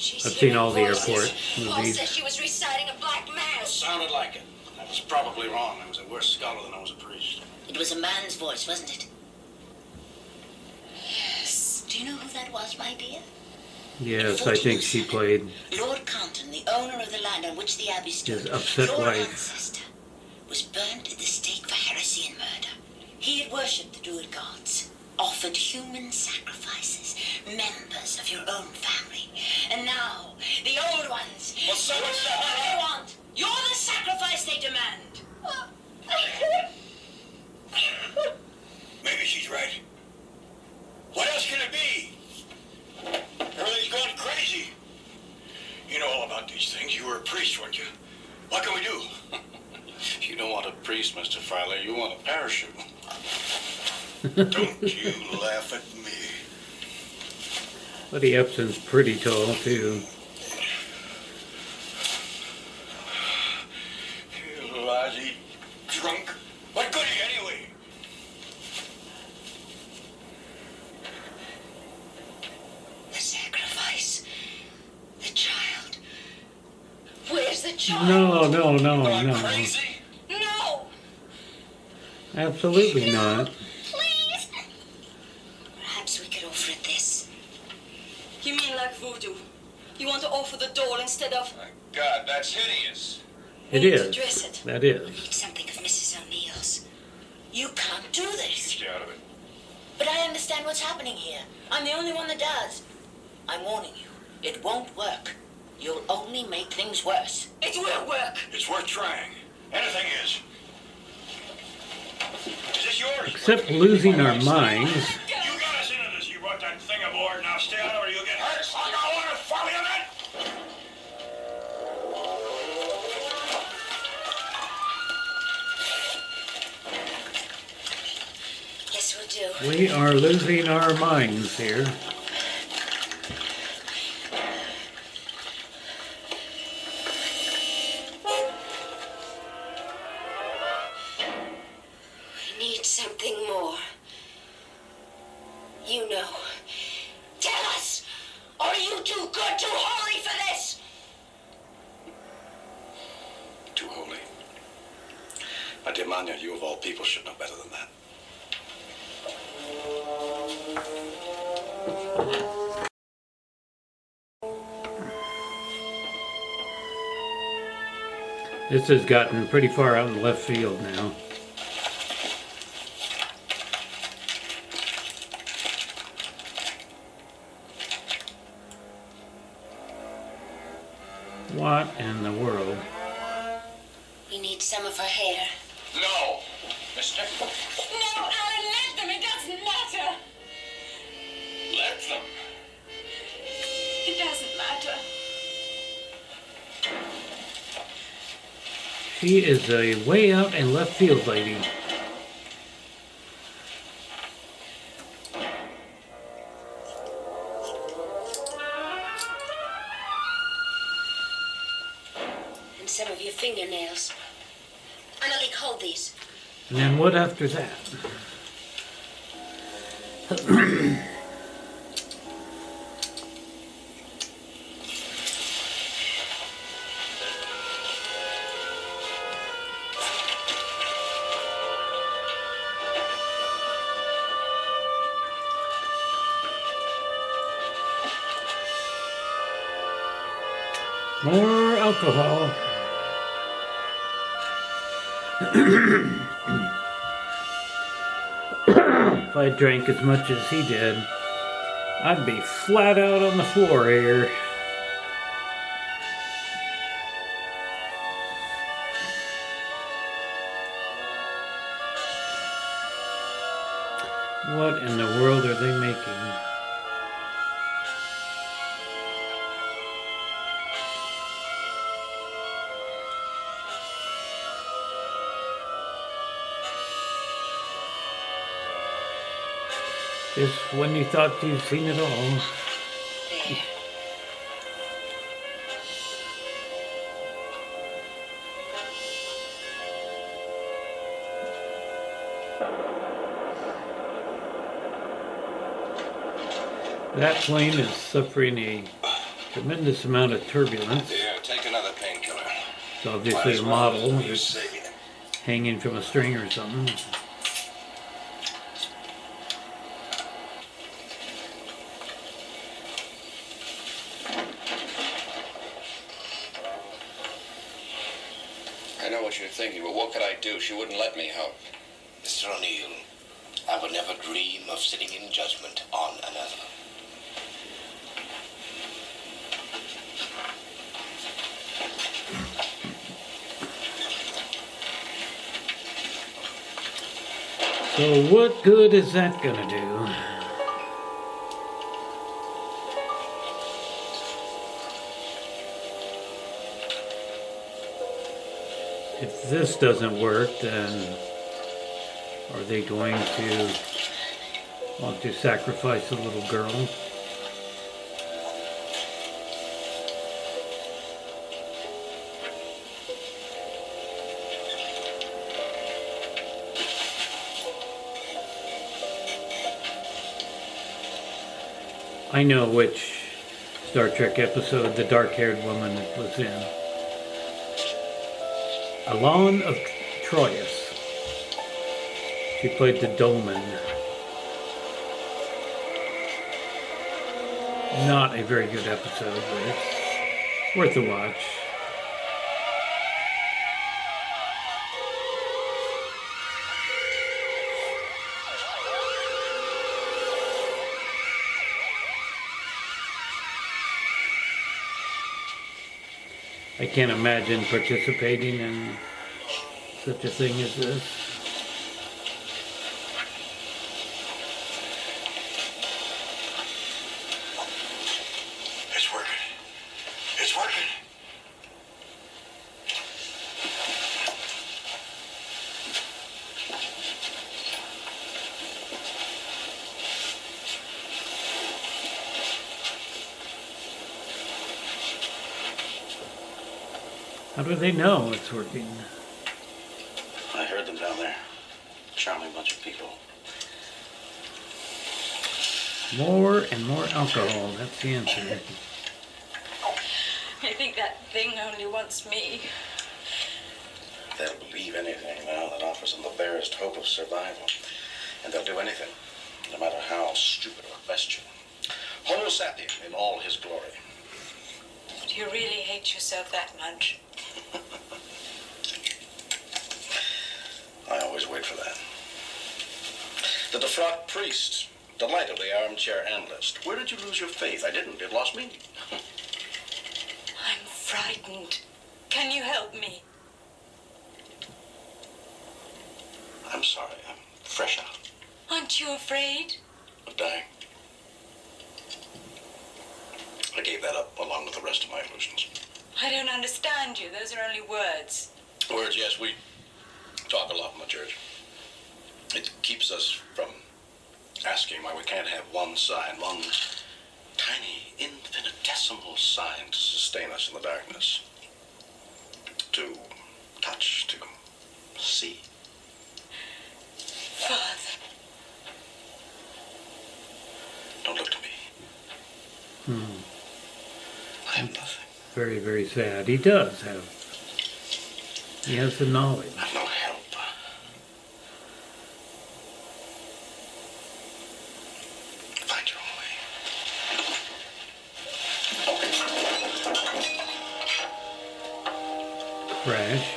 I've seen all the airport
Paul
movies.
says she was reciting a black mass.
Sounded like it. I was probably wrong. I was a worse scholar than I was a priest.
It was a man's voice, wasn't it?
Yes.
Do you know who that was, my dear?
Yes, I think she played
Lord Compton, the owner of the land on which the abbey stood.
his upset
Your
wife.
ancestor was burnt at the stake for heresy and murder. He had worshipped the Druid gods, offered human sacrifices, members of your own family. And now, the old ones,
Well, so
you're
is
the
that.
one they want. You're the sacrifice they demand.
Maybe she's right. What else can it be? Everything's gone crazy. You know all about these things. You were a priest, weren't you? What can we do?
You don't want a priest, Mr. Fowler. You want a parachute.
Don't you laugh at me.
Buddy Epson's pretty tall, too.
You lousy drunk. What good are you anyway?
The sacrifice. The child. Where's the child?
No.
Crazy?
No!
Absolutely not.
Please! Perhaps we could offer it this.
You mean like voodoo? You want to offer the doll instead of...
My God, that's hideous.
It
We need to
is.
dress it.
That is.
Need something of Mrs. O'Neill's. You can't do this.
Stay out of it.
But I understand what's happening here. I'm the only one that does. I'm warning you. It won't work. You'll only make things worse.
It will work.
It's worth trying. Anything is. Is this yours?
Except losing our minds.
You got us into this. You brought that thing aboard. Now stay out of it or you'll get hurt. I don't want to follow you, man.
Yes, we'll do.
We are losing our minds here.
We need something more. You know. Tell us! Or are you too good, too holy for this?
Too holy. My dear Manya, you of all people should know better than that.
This has gotten pretty far out in left field now. What in the world?
We need some of her hair.
No, mister.
No, Alan, let them. It doesn't matter.
Let them.
It doesn't matter.
She is a way out in left field lady.
And some of your fingernails. Annalik, hold these.
And then what after that? More alcohol. If I drank as much as he did, I'd be flat out on the floor here. What in the world are they making? Just when you thought you'd seen it all.
There.
That plane is suffering a tremendous amount of turbulence.
Here, take another painkiller.
It's obviously a model. It's hanging from a string or something.
I know what you're thinking, but what could I do? She wouldn't let me help.
Mr. O'Neill, I would never dream of sitting in judgment on another.
So what good is that gonna do? If this doesn't work, then are they going to want to sacrifice a little girl? I know which Star Trek episode the dark-haired woman was in. Alon of Troyes. She played the Dolman. Not a very good episode, but it's worth a watch. I can't imagine participating in such a thing as this.
It's working. It's working.
How do they know it's working?
I heard them down there. Charming bunch of people.
More and more alcohol, that's the answer.
I think that thing only wants me.
They'll believe anything now that offers them the barest hope of survival. And they'll do anything, no matter how stupid or bestial. Homo sapien in all his glory.
Do you really hate yourself that much?
I always wait for that. The defrocked priest, delight of the armchair analyst. Where did you lose your faith? I didn't. It lost me.
I'm frightened. Can you help me?
I'm sorry. I'm fresh out
Aren't you afraid?
of dying. I gave that up along with the rest of my illusions.
I don't understand you. Those are only words.
Words, yes, we talk a lot in the church. It keeps us from asking why we can't have one sign, one tiny, infinitesimal sign to sustain us in the darkness. To touch, to see.
Father.
Don't look to me. I have nothing.
Very, very sad. He does have. He has the knowledge.
I have no help. Find your own way.
crash.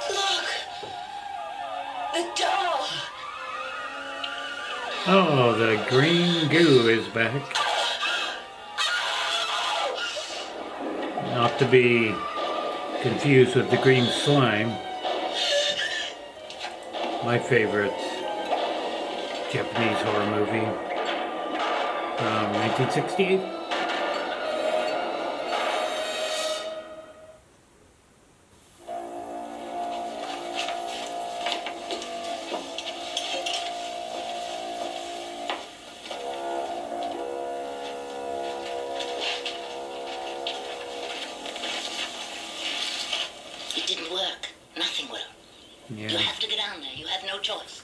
Look! The doll!
Oh, the green goo is back. Not to be confused with the green slime. My favorite Japanese horror movie from 1968.
It didn't work. Nothing will.
Yeah.
You have to go down there. You have no choice.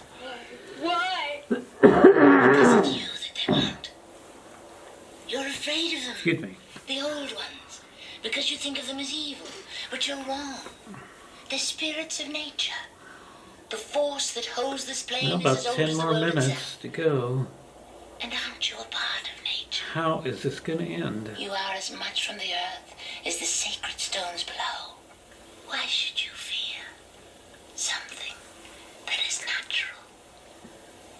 Why?
Because it's you that they want. You're afraid of them.
Excuse me.
The old ones. Because you think of them as evil. But you're wrong. They're spirits of nature. The force that holds this plane
Well,
is
about
as old
10
as the
more
world
minutes
itself.
to go.
And aren't you a part of nature?
How is this going to end?
You are as much from the earth as the sacred stones below. Why should you fear something that is natural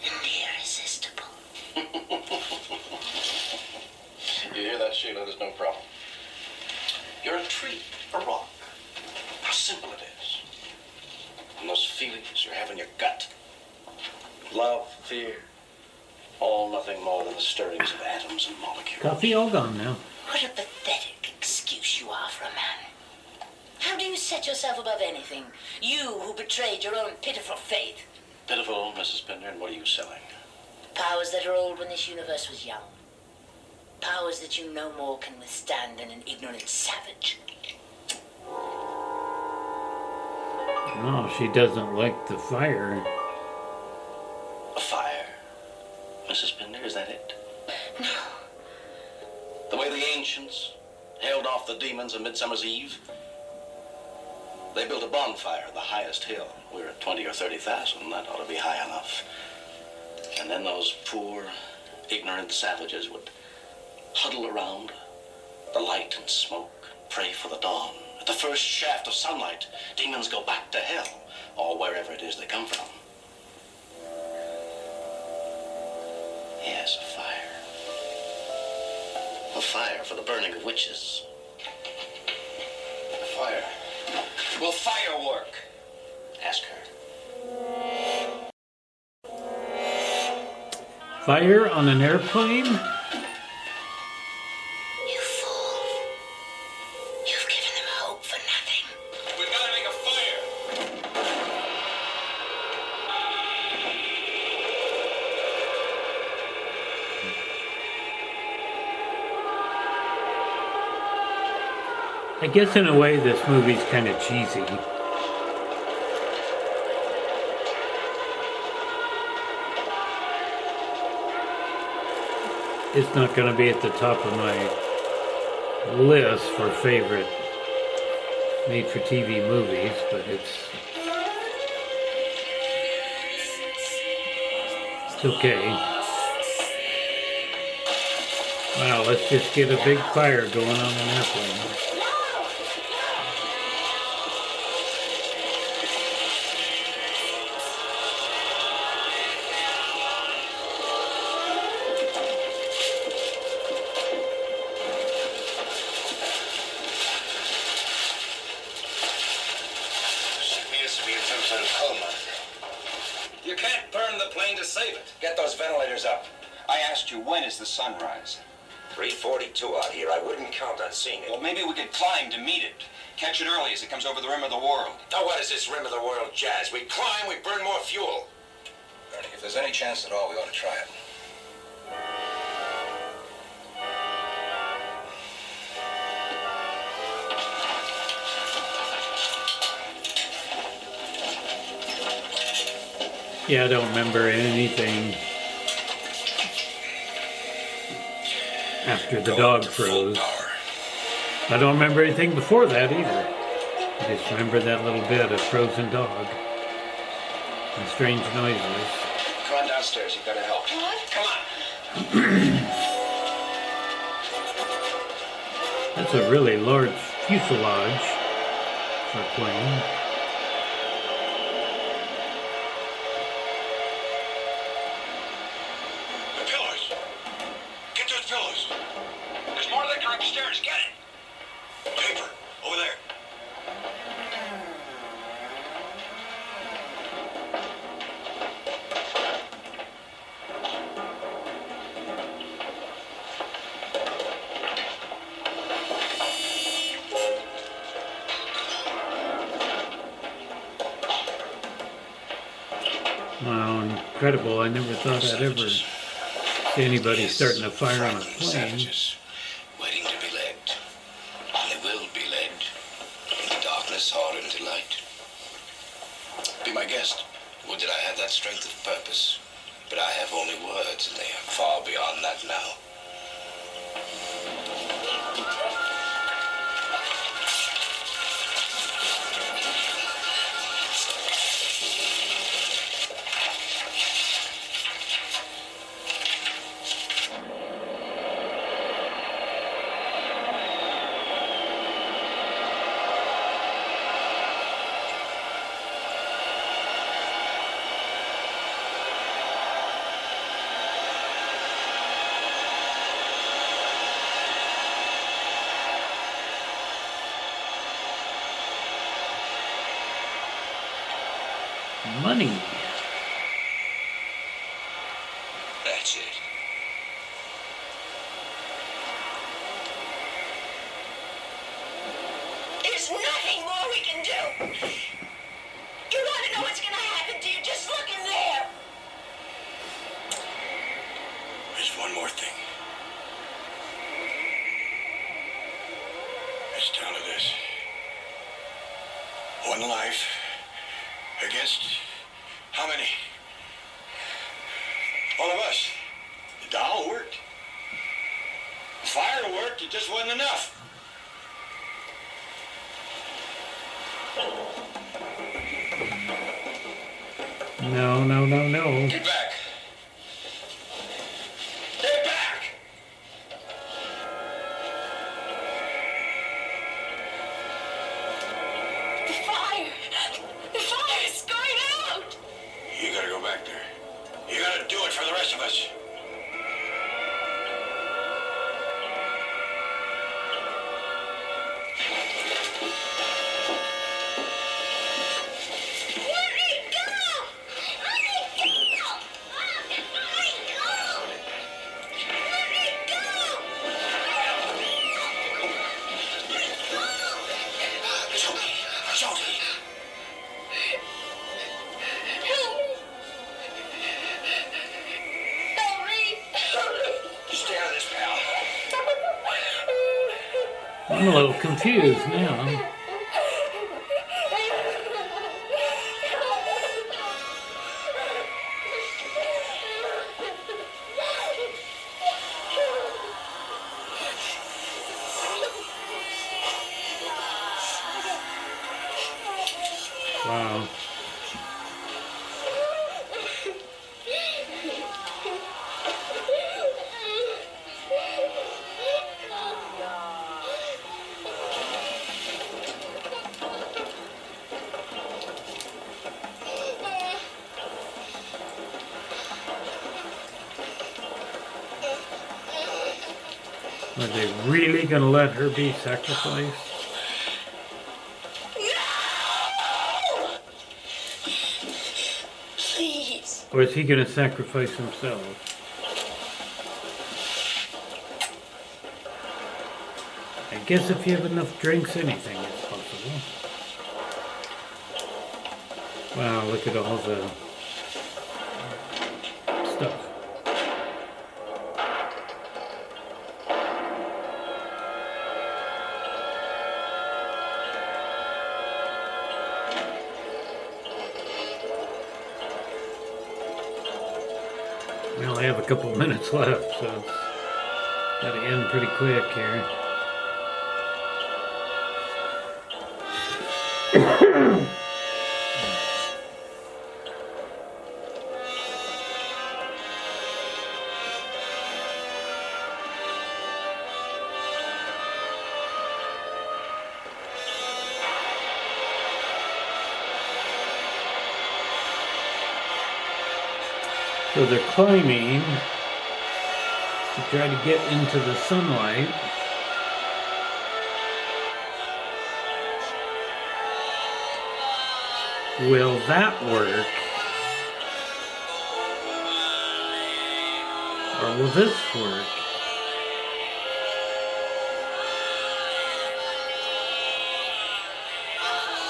and irresistible?
You hear that, Sheila? There's no problem. You're a tree, a rock. How simple it is. And those feelings you have in your gut. Love, fear, all nothing more than the stirrings of atoms and molecules.
Coffee all gone now.
What a pathetic excuse you are for a man. How do you set yourself above anything? You who betrayed your own pitiful faith.
Pitiful, Mrs. Pinder, and what are you selling?
Powers that are old when this universe was young. Powers that you no more can withstand than an ignorant savage.
Oh, she doesn't like the fire.
A fire. Mrs. Pinder, is that it?
No.
The way the ancients held off the demons on Midsummer's Eve? They built a bonfire at the highest hill. We're at 20 or 30,000. That ought to be high enough. And then those poor, ignorant savages would huddle around the light and smoke, pray for the dawn. At the first shaft of sunlight, demons go back to hell, or wherever it is they come from. Yes, a fire. A fire for the burning of witches. A fire.
Will fire work?
Ask her.
Fire on an airplane?
You fool. You've given them hope for nothing.
We've got to make a fire.
I guess in a way this movie's kind of cheesy. It's not going to be at the top of my list for favorite made-for-TV movies, but it's okay. Wow, let's just get a big fire going on an airplane.
She appears to be in some sort of coma.
You can't burn the plane to save it.
Get those ventilators up.
I asked you, when is the sunrise?
3:42 out here. I wouldn't count on seeing it.
Well, maybe we could climb to meet it. Catch it early as it comes over the rim of the world.
Now, what is this rim of the world jazz? We climb, we burn more fuel. Ernie, if there's any chance at all, we ought to try it.
Yeah, I don't remember anything after the dog froze. I don't remember anything before that either. I just remember that little bit of frozen dog and strange noises.
Come on downstairs. You've got to help.
What?
Come on.
That's a really large fuselage for a plane.
The pillows. Get those pillows. There's more liquor upstairs. Get it. Paper. Over there.
Wow, incredible. I never thought I'd ever see anybody starting a fire on a plane.
Savages waiting to be led. They will be led from the darkness or into light. Be my guest. Would that I had that strength of purpose. But I have only words, and they are far beyond that now.
Money.
That's it.
There's nothing more we can do. You want to know what's going to happen to you? Just look in there.
There's one more thing. It's down to this. One life against how many? All of us. The doll worked. The fire worked. It just wasn't enough.
No, no, no, no.
Get back. Get back.
The fire. The fire is going out.
You gotta go back there. You gotta do it for the rest of us.
Let me go. Let me go. Let me go. Let me go.
Jody.
Help me. Help me.
Stay out of this, pal.
I'm a little confused now. Wow. Are they really going to let her be sacrificed?
Please.
Or is he going to sacrifice himself? I guess if you have enough drinks, anything is possible. Wow, look at all the stuff. We only have a couple minutes left, so it's got to end pretty quick here. So they're climbing to try to get into the sunlight. Will that work? Or will this work?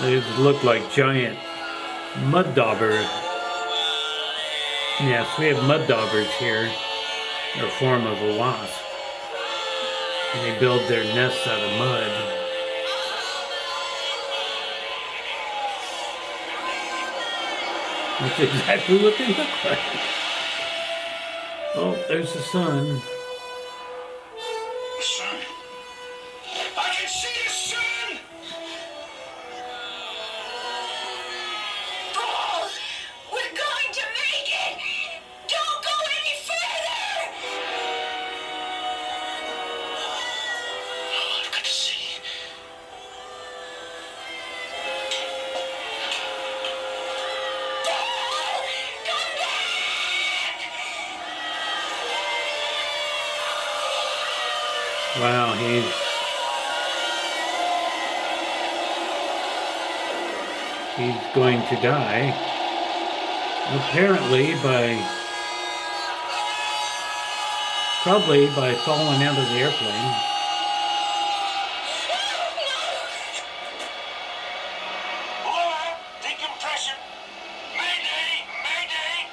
These look like giant mud daubers. Yes, we have mud daubers here. They're a form of a wasp. And they build their nests out of mud. That's exactly what they look like. Oh, there's the sun.
The sun. I can see the sun!
Paul, we're going to make it! Don't go any further!
Oh, I've got to see.
Wow, he's going to die. Apparently probably by falling out of the airplane.
Blowout, decompression. Mayday, mayday.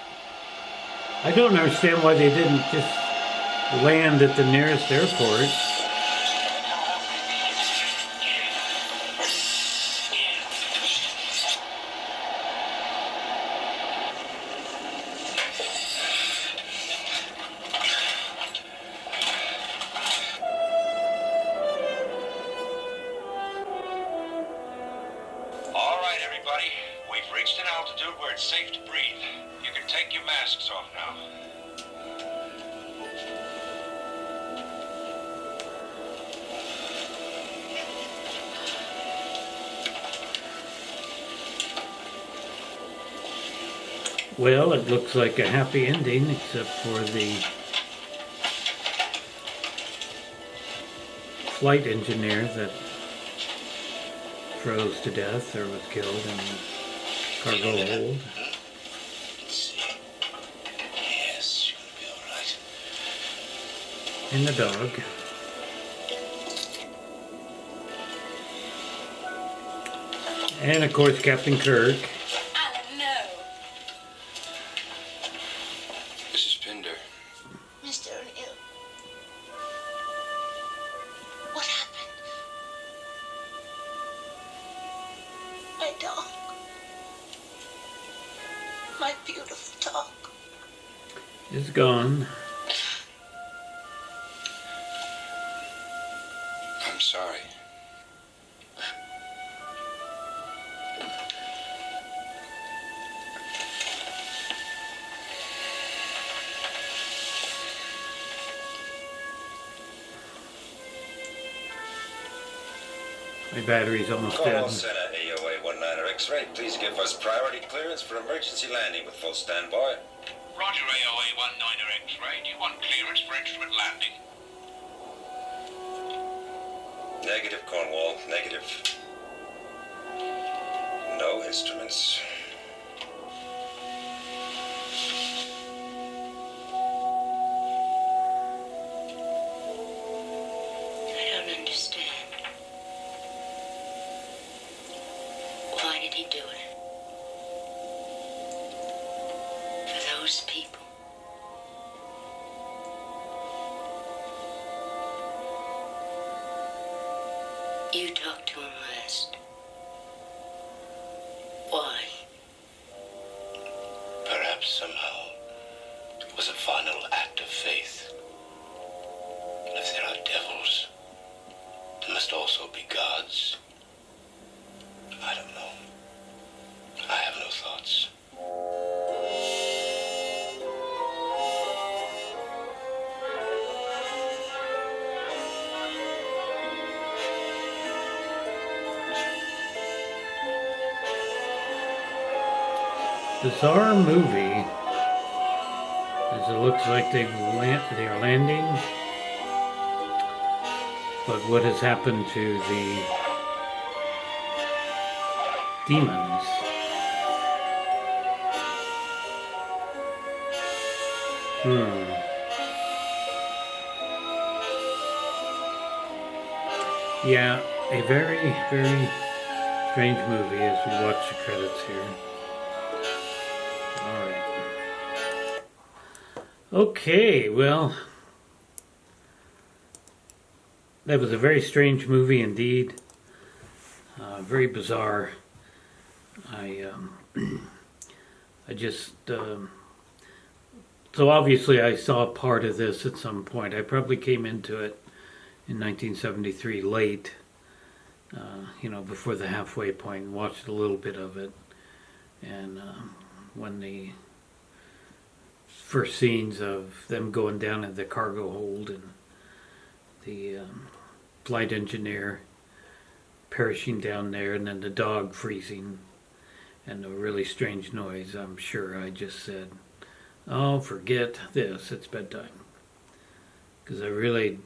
I don't understand why they didn't just land at the nearest airport.
All right, everybody. We've reached an altitude where it's safe to breathe. You can take your masks off now.
Well, it looks like a happy ending, except for the flight engineer that froze to death or was killed in the cargo hold.
Yes, you'll be all right.
And the dog. And of course, Captain Kirk.
This is Pinder.
Mr. O'Neill. What happened? My dog. My beautiful dog.
Is gone.
I'm sorry.
My battery's almost
Call
dead.
Center AOA 19er X-ray. Please give us priority clearance for emergency landing with full standby.
Roger, AOA 19er X-ray. Do you want clearance for instrument landing?
Negative, Cornwall. Negative. No instruments.
I don't understand. Why did he do it? For those people. You talked to him last. Why?
Perhaps somehow it was a final act of faith. And if there are devils, there must also be gods. I don't know. I have no thoughts.
Bizarre movie. As it looks like they are landing. But what has happened to the demons? Yeah, a very, very strange movie as we watch the credits here. Alright. Okay, well, that was a very strange movie indeed. Very bizarre. I just... so obviously I saw part of this at some point. I probably came into it in 1973 late, before the halfway point, and watched a little bit of it. And when the first scenes of them going down in the cargo hold and the flight engineer perishing down there, and then the dog freezing and a really strange noise, I'm sure I just said, oh, forget this, it's bedtime. Because I really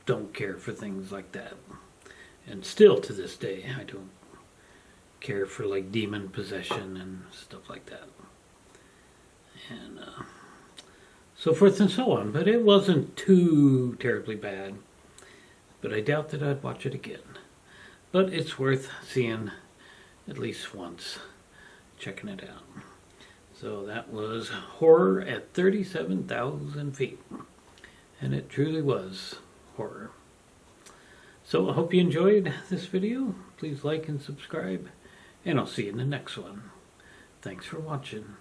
don't care for things like that. And still to this day, I don't care for like demon possession and stuff like that. And so forth and so on. But it wasn't too terribly bad. But I doubt that I'd watch it again. But it's worth seeing at least once. Checking it out. So that was Horror at 37,000 feet. And it truly was horror. So I hope you enjoyed this video. Please like and subscribe. And I'll see you in the next one. Thanks for watching.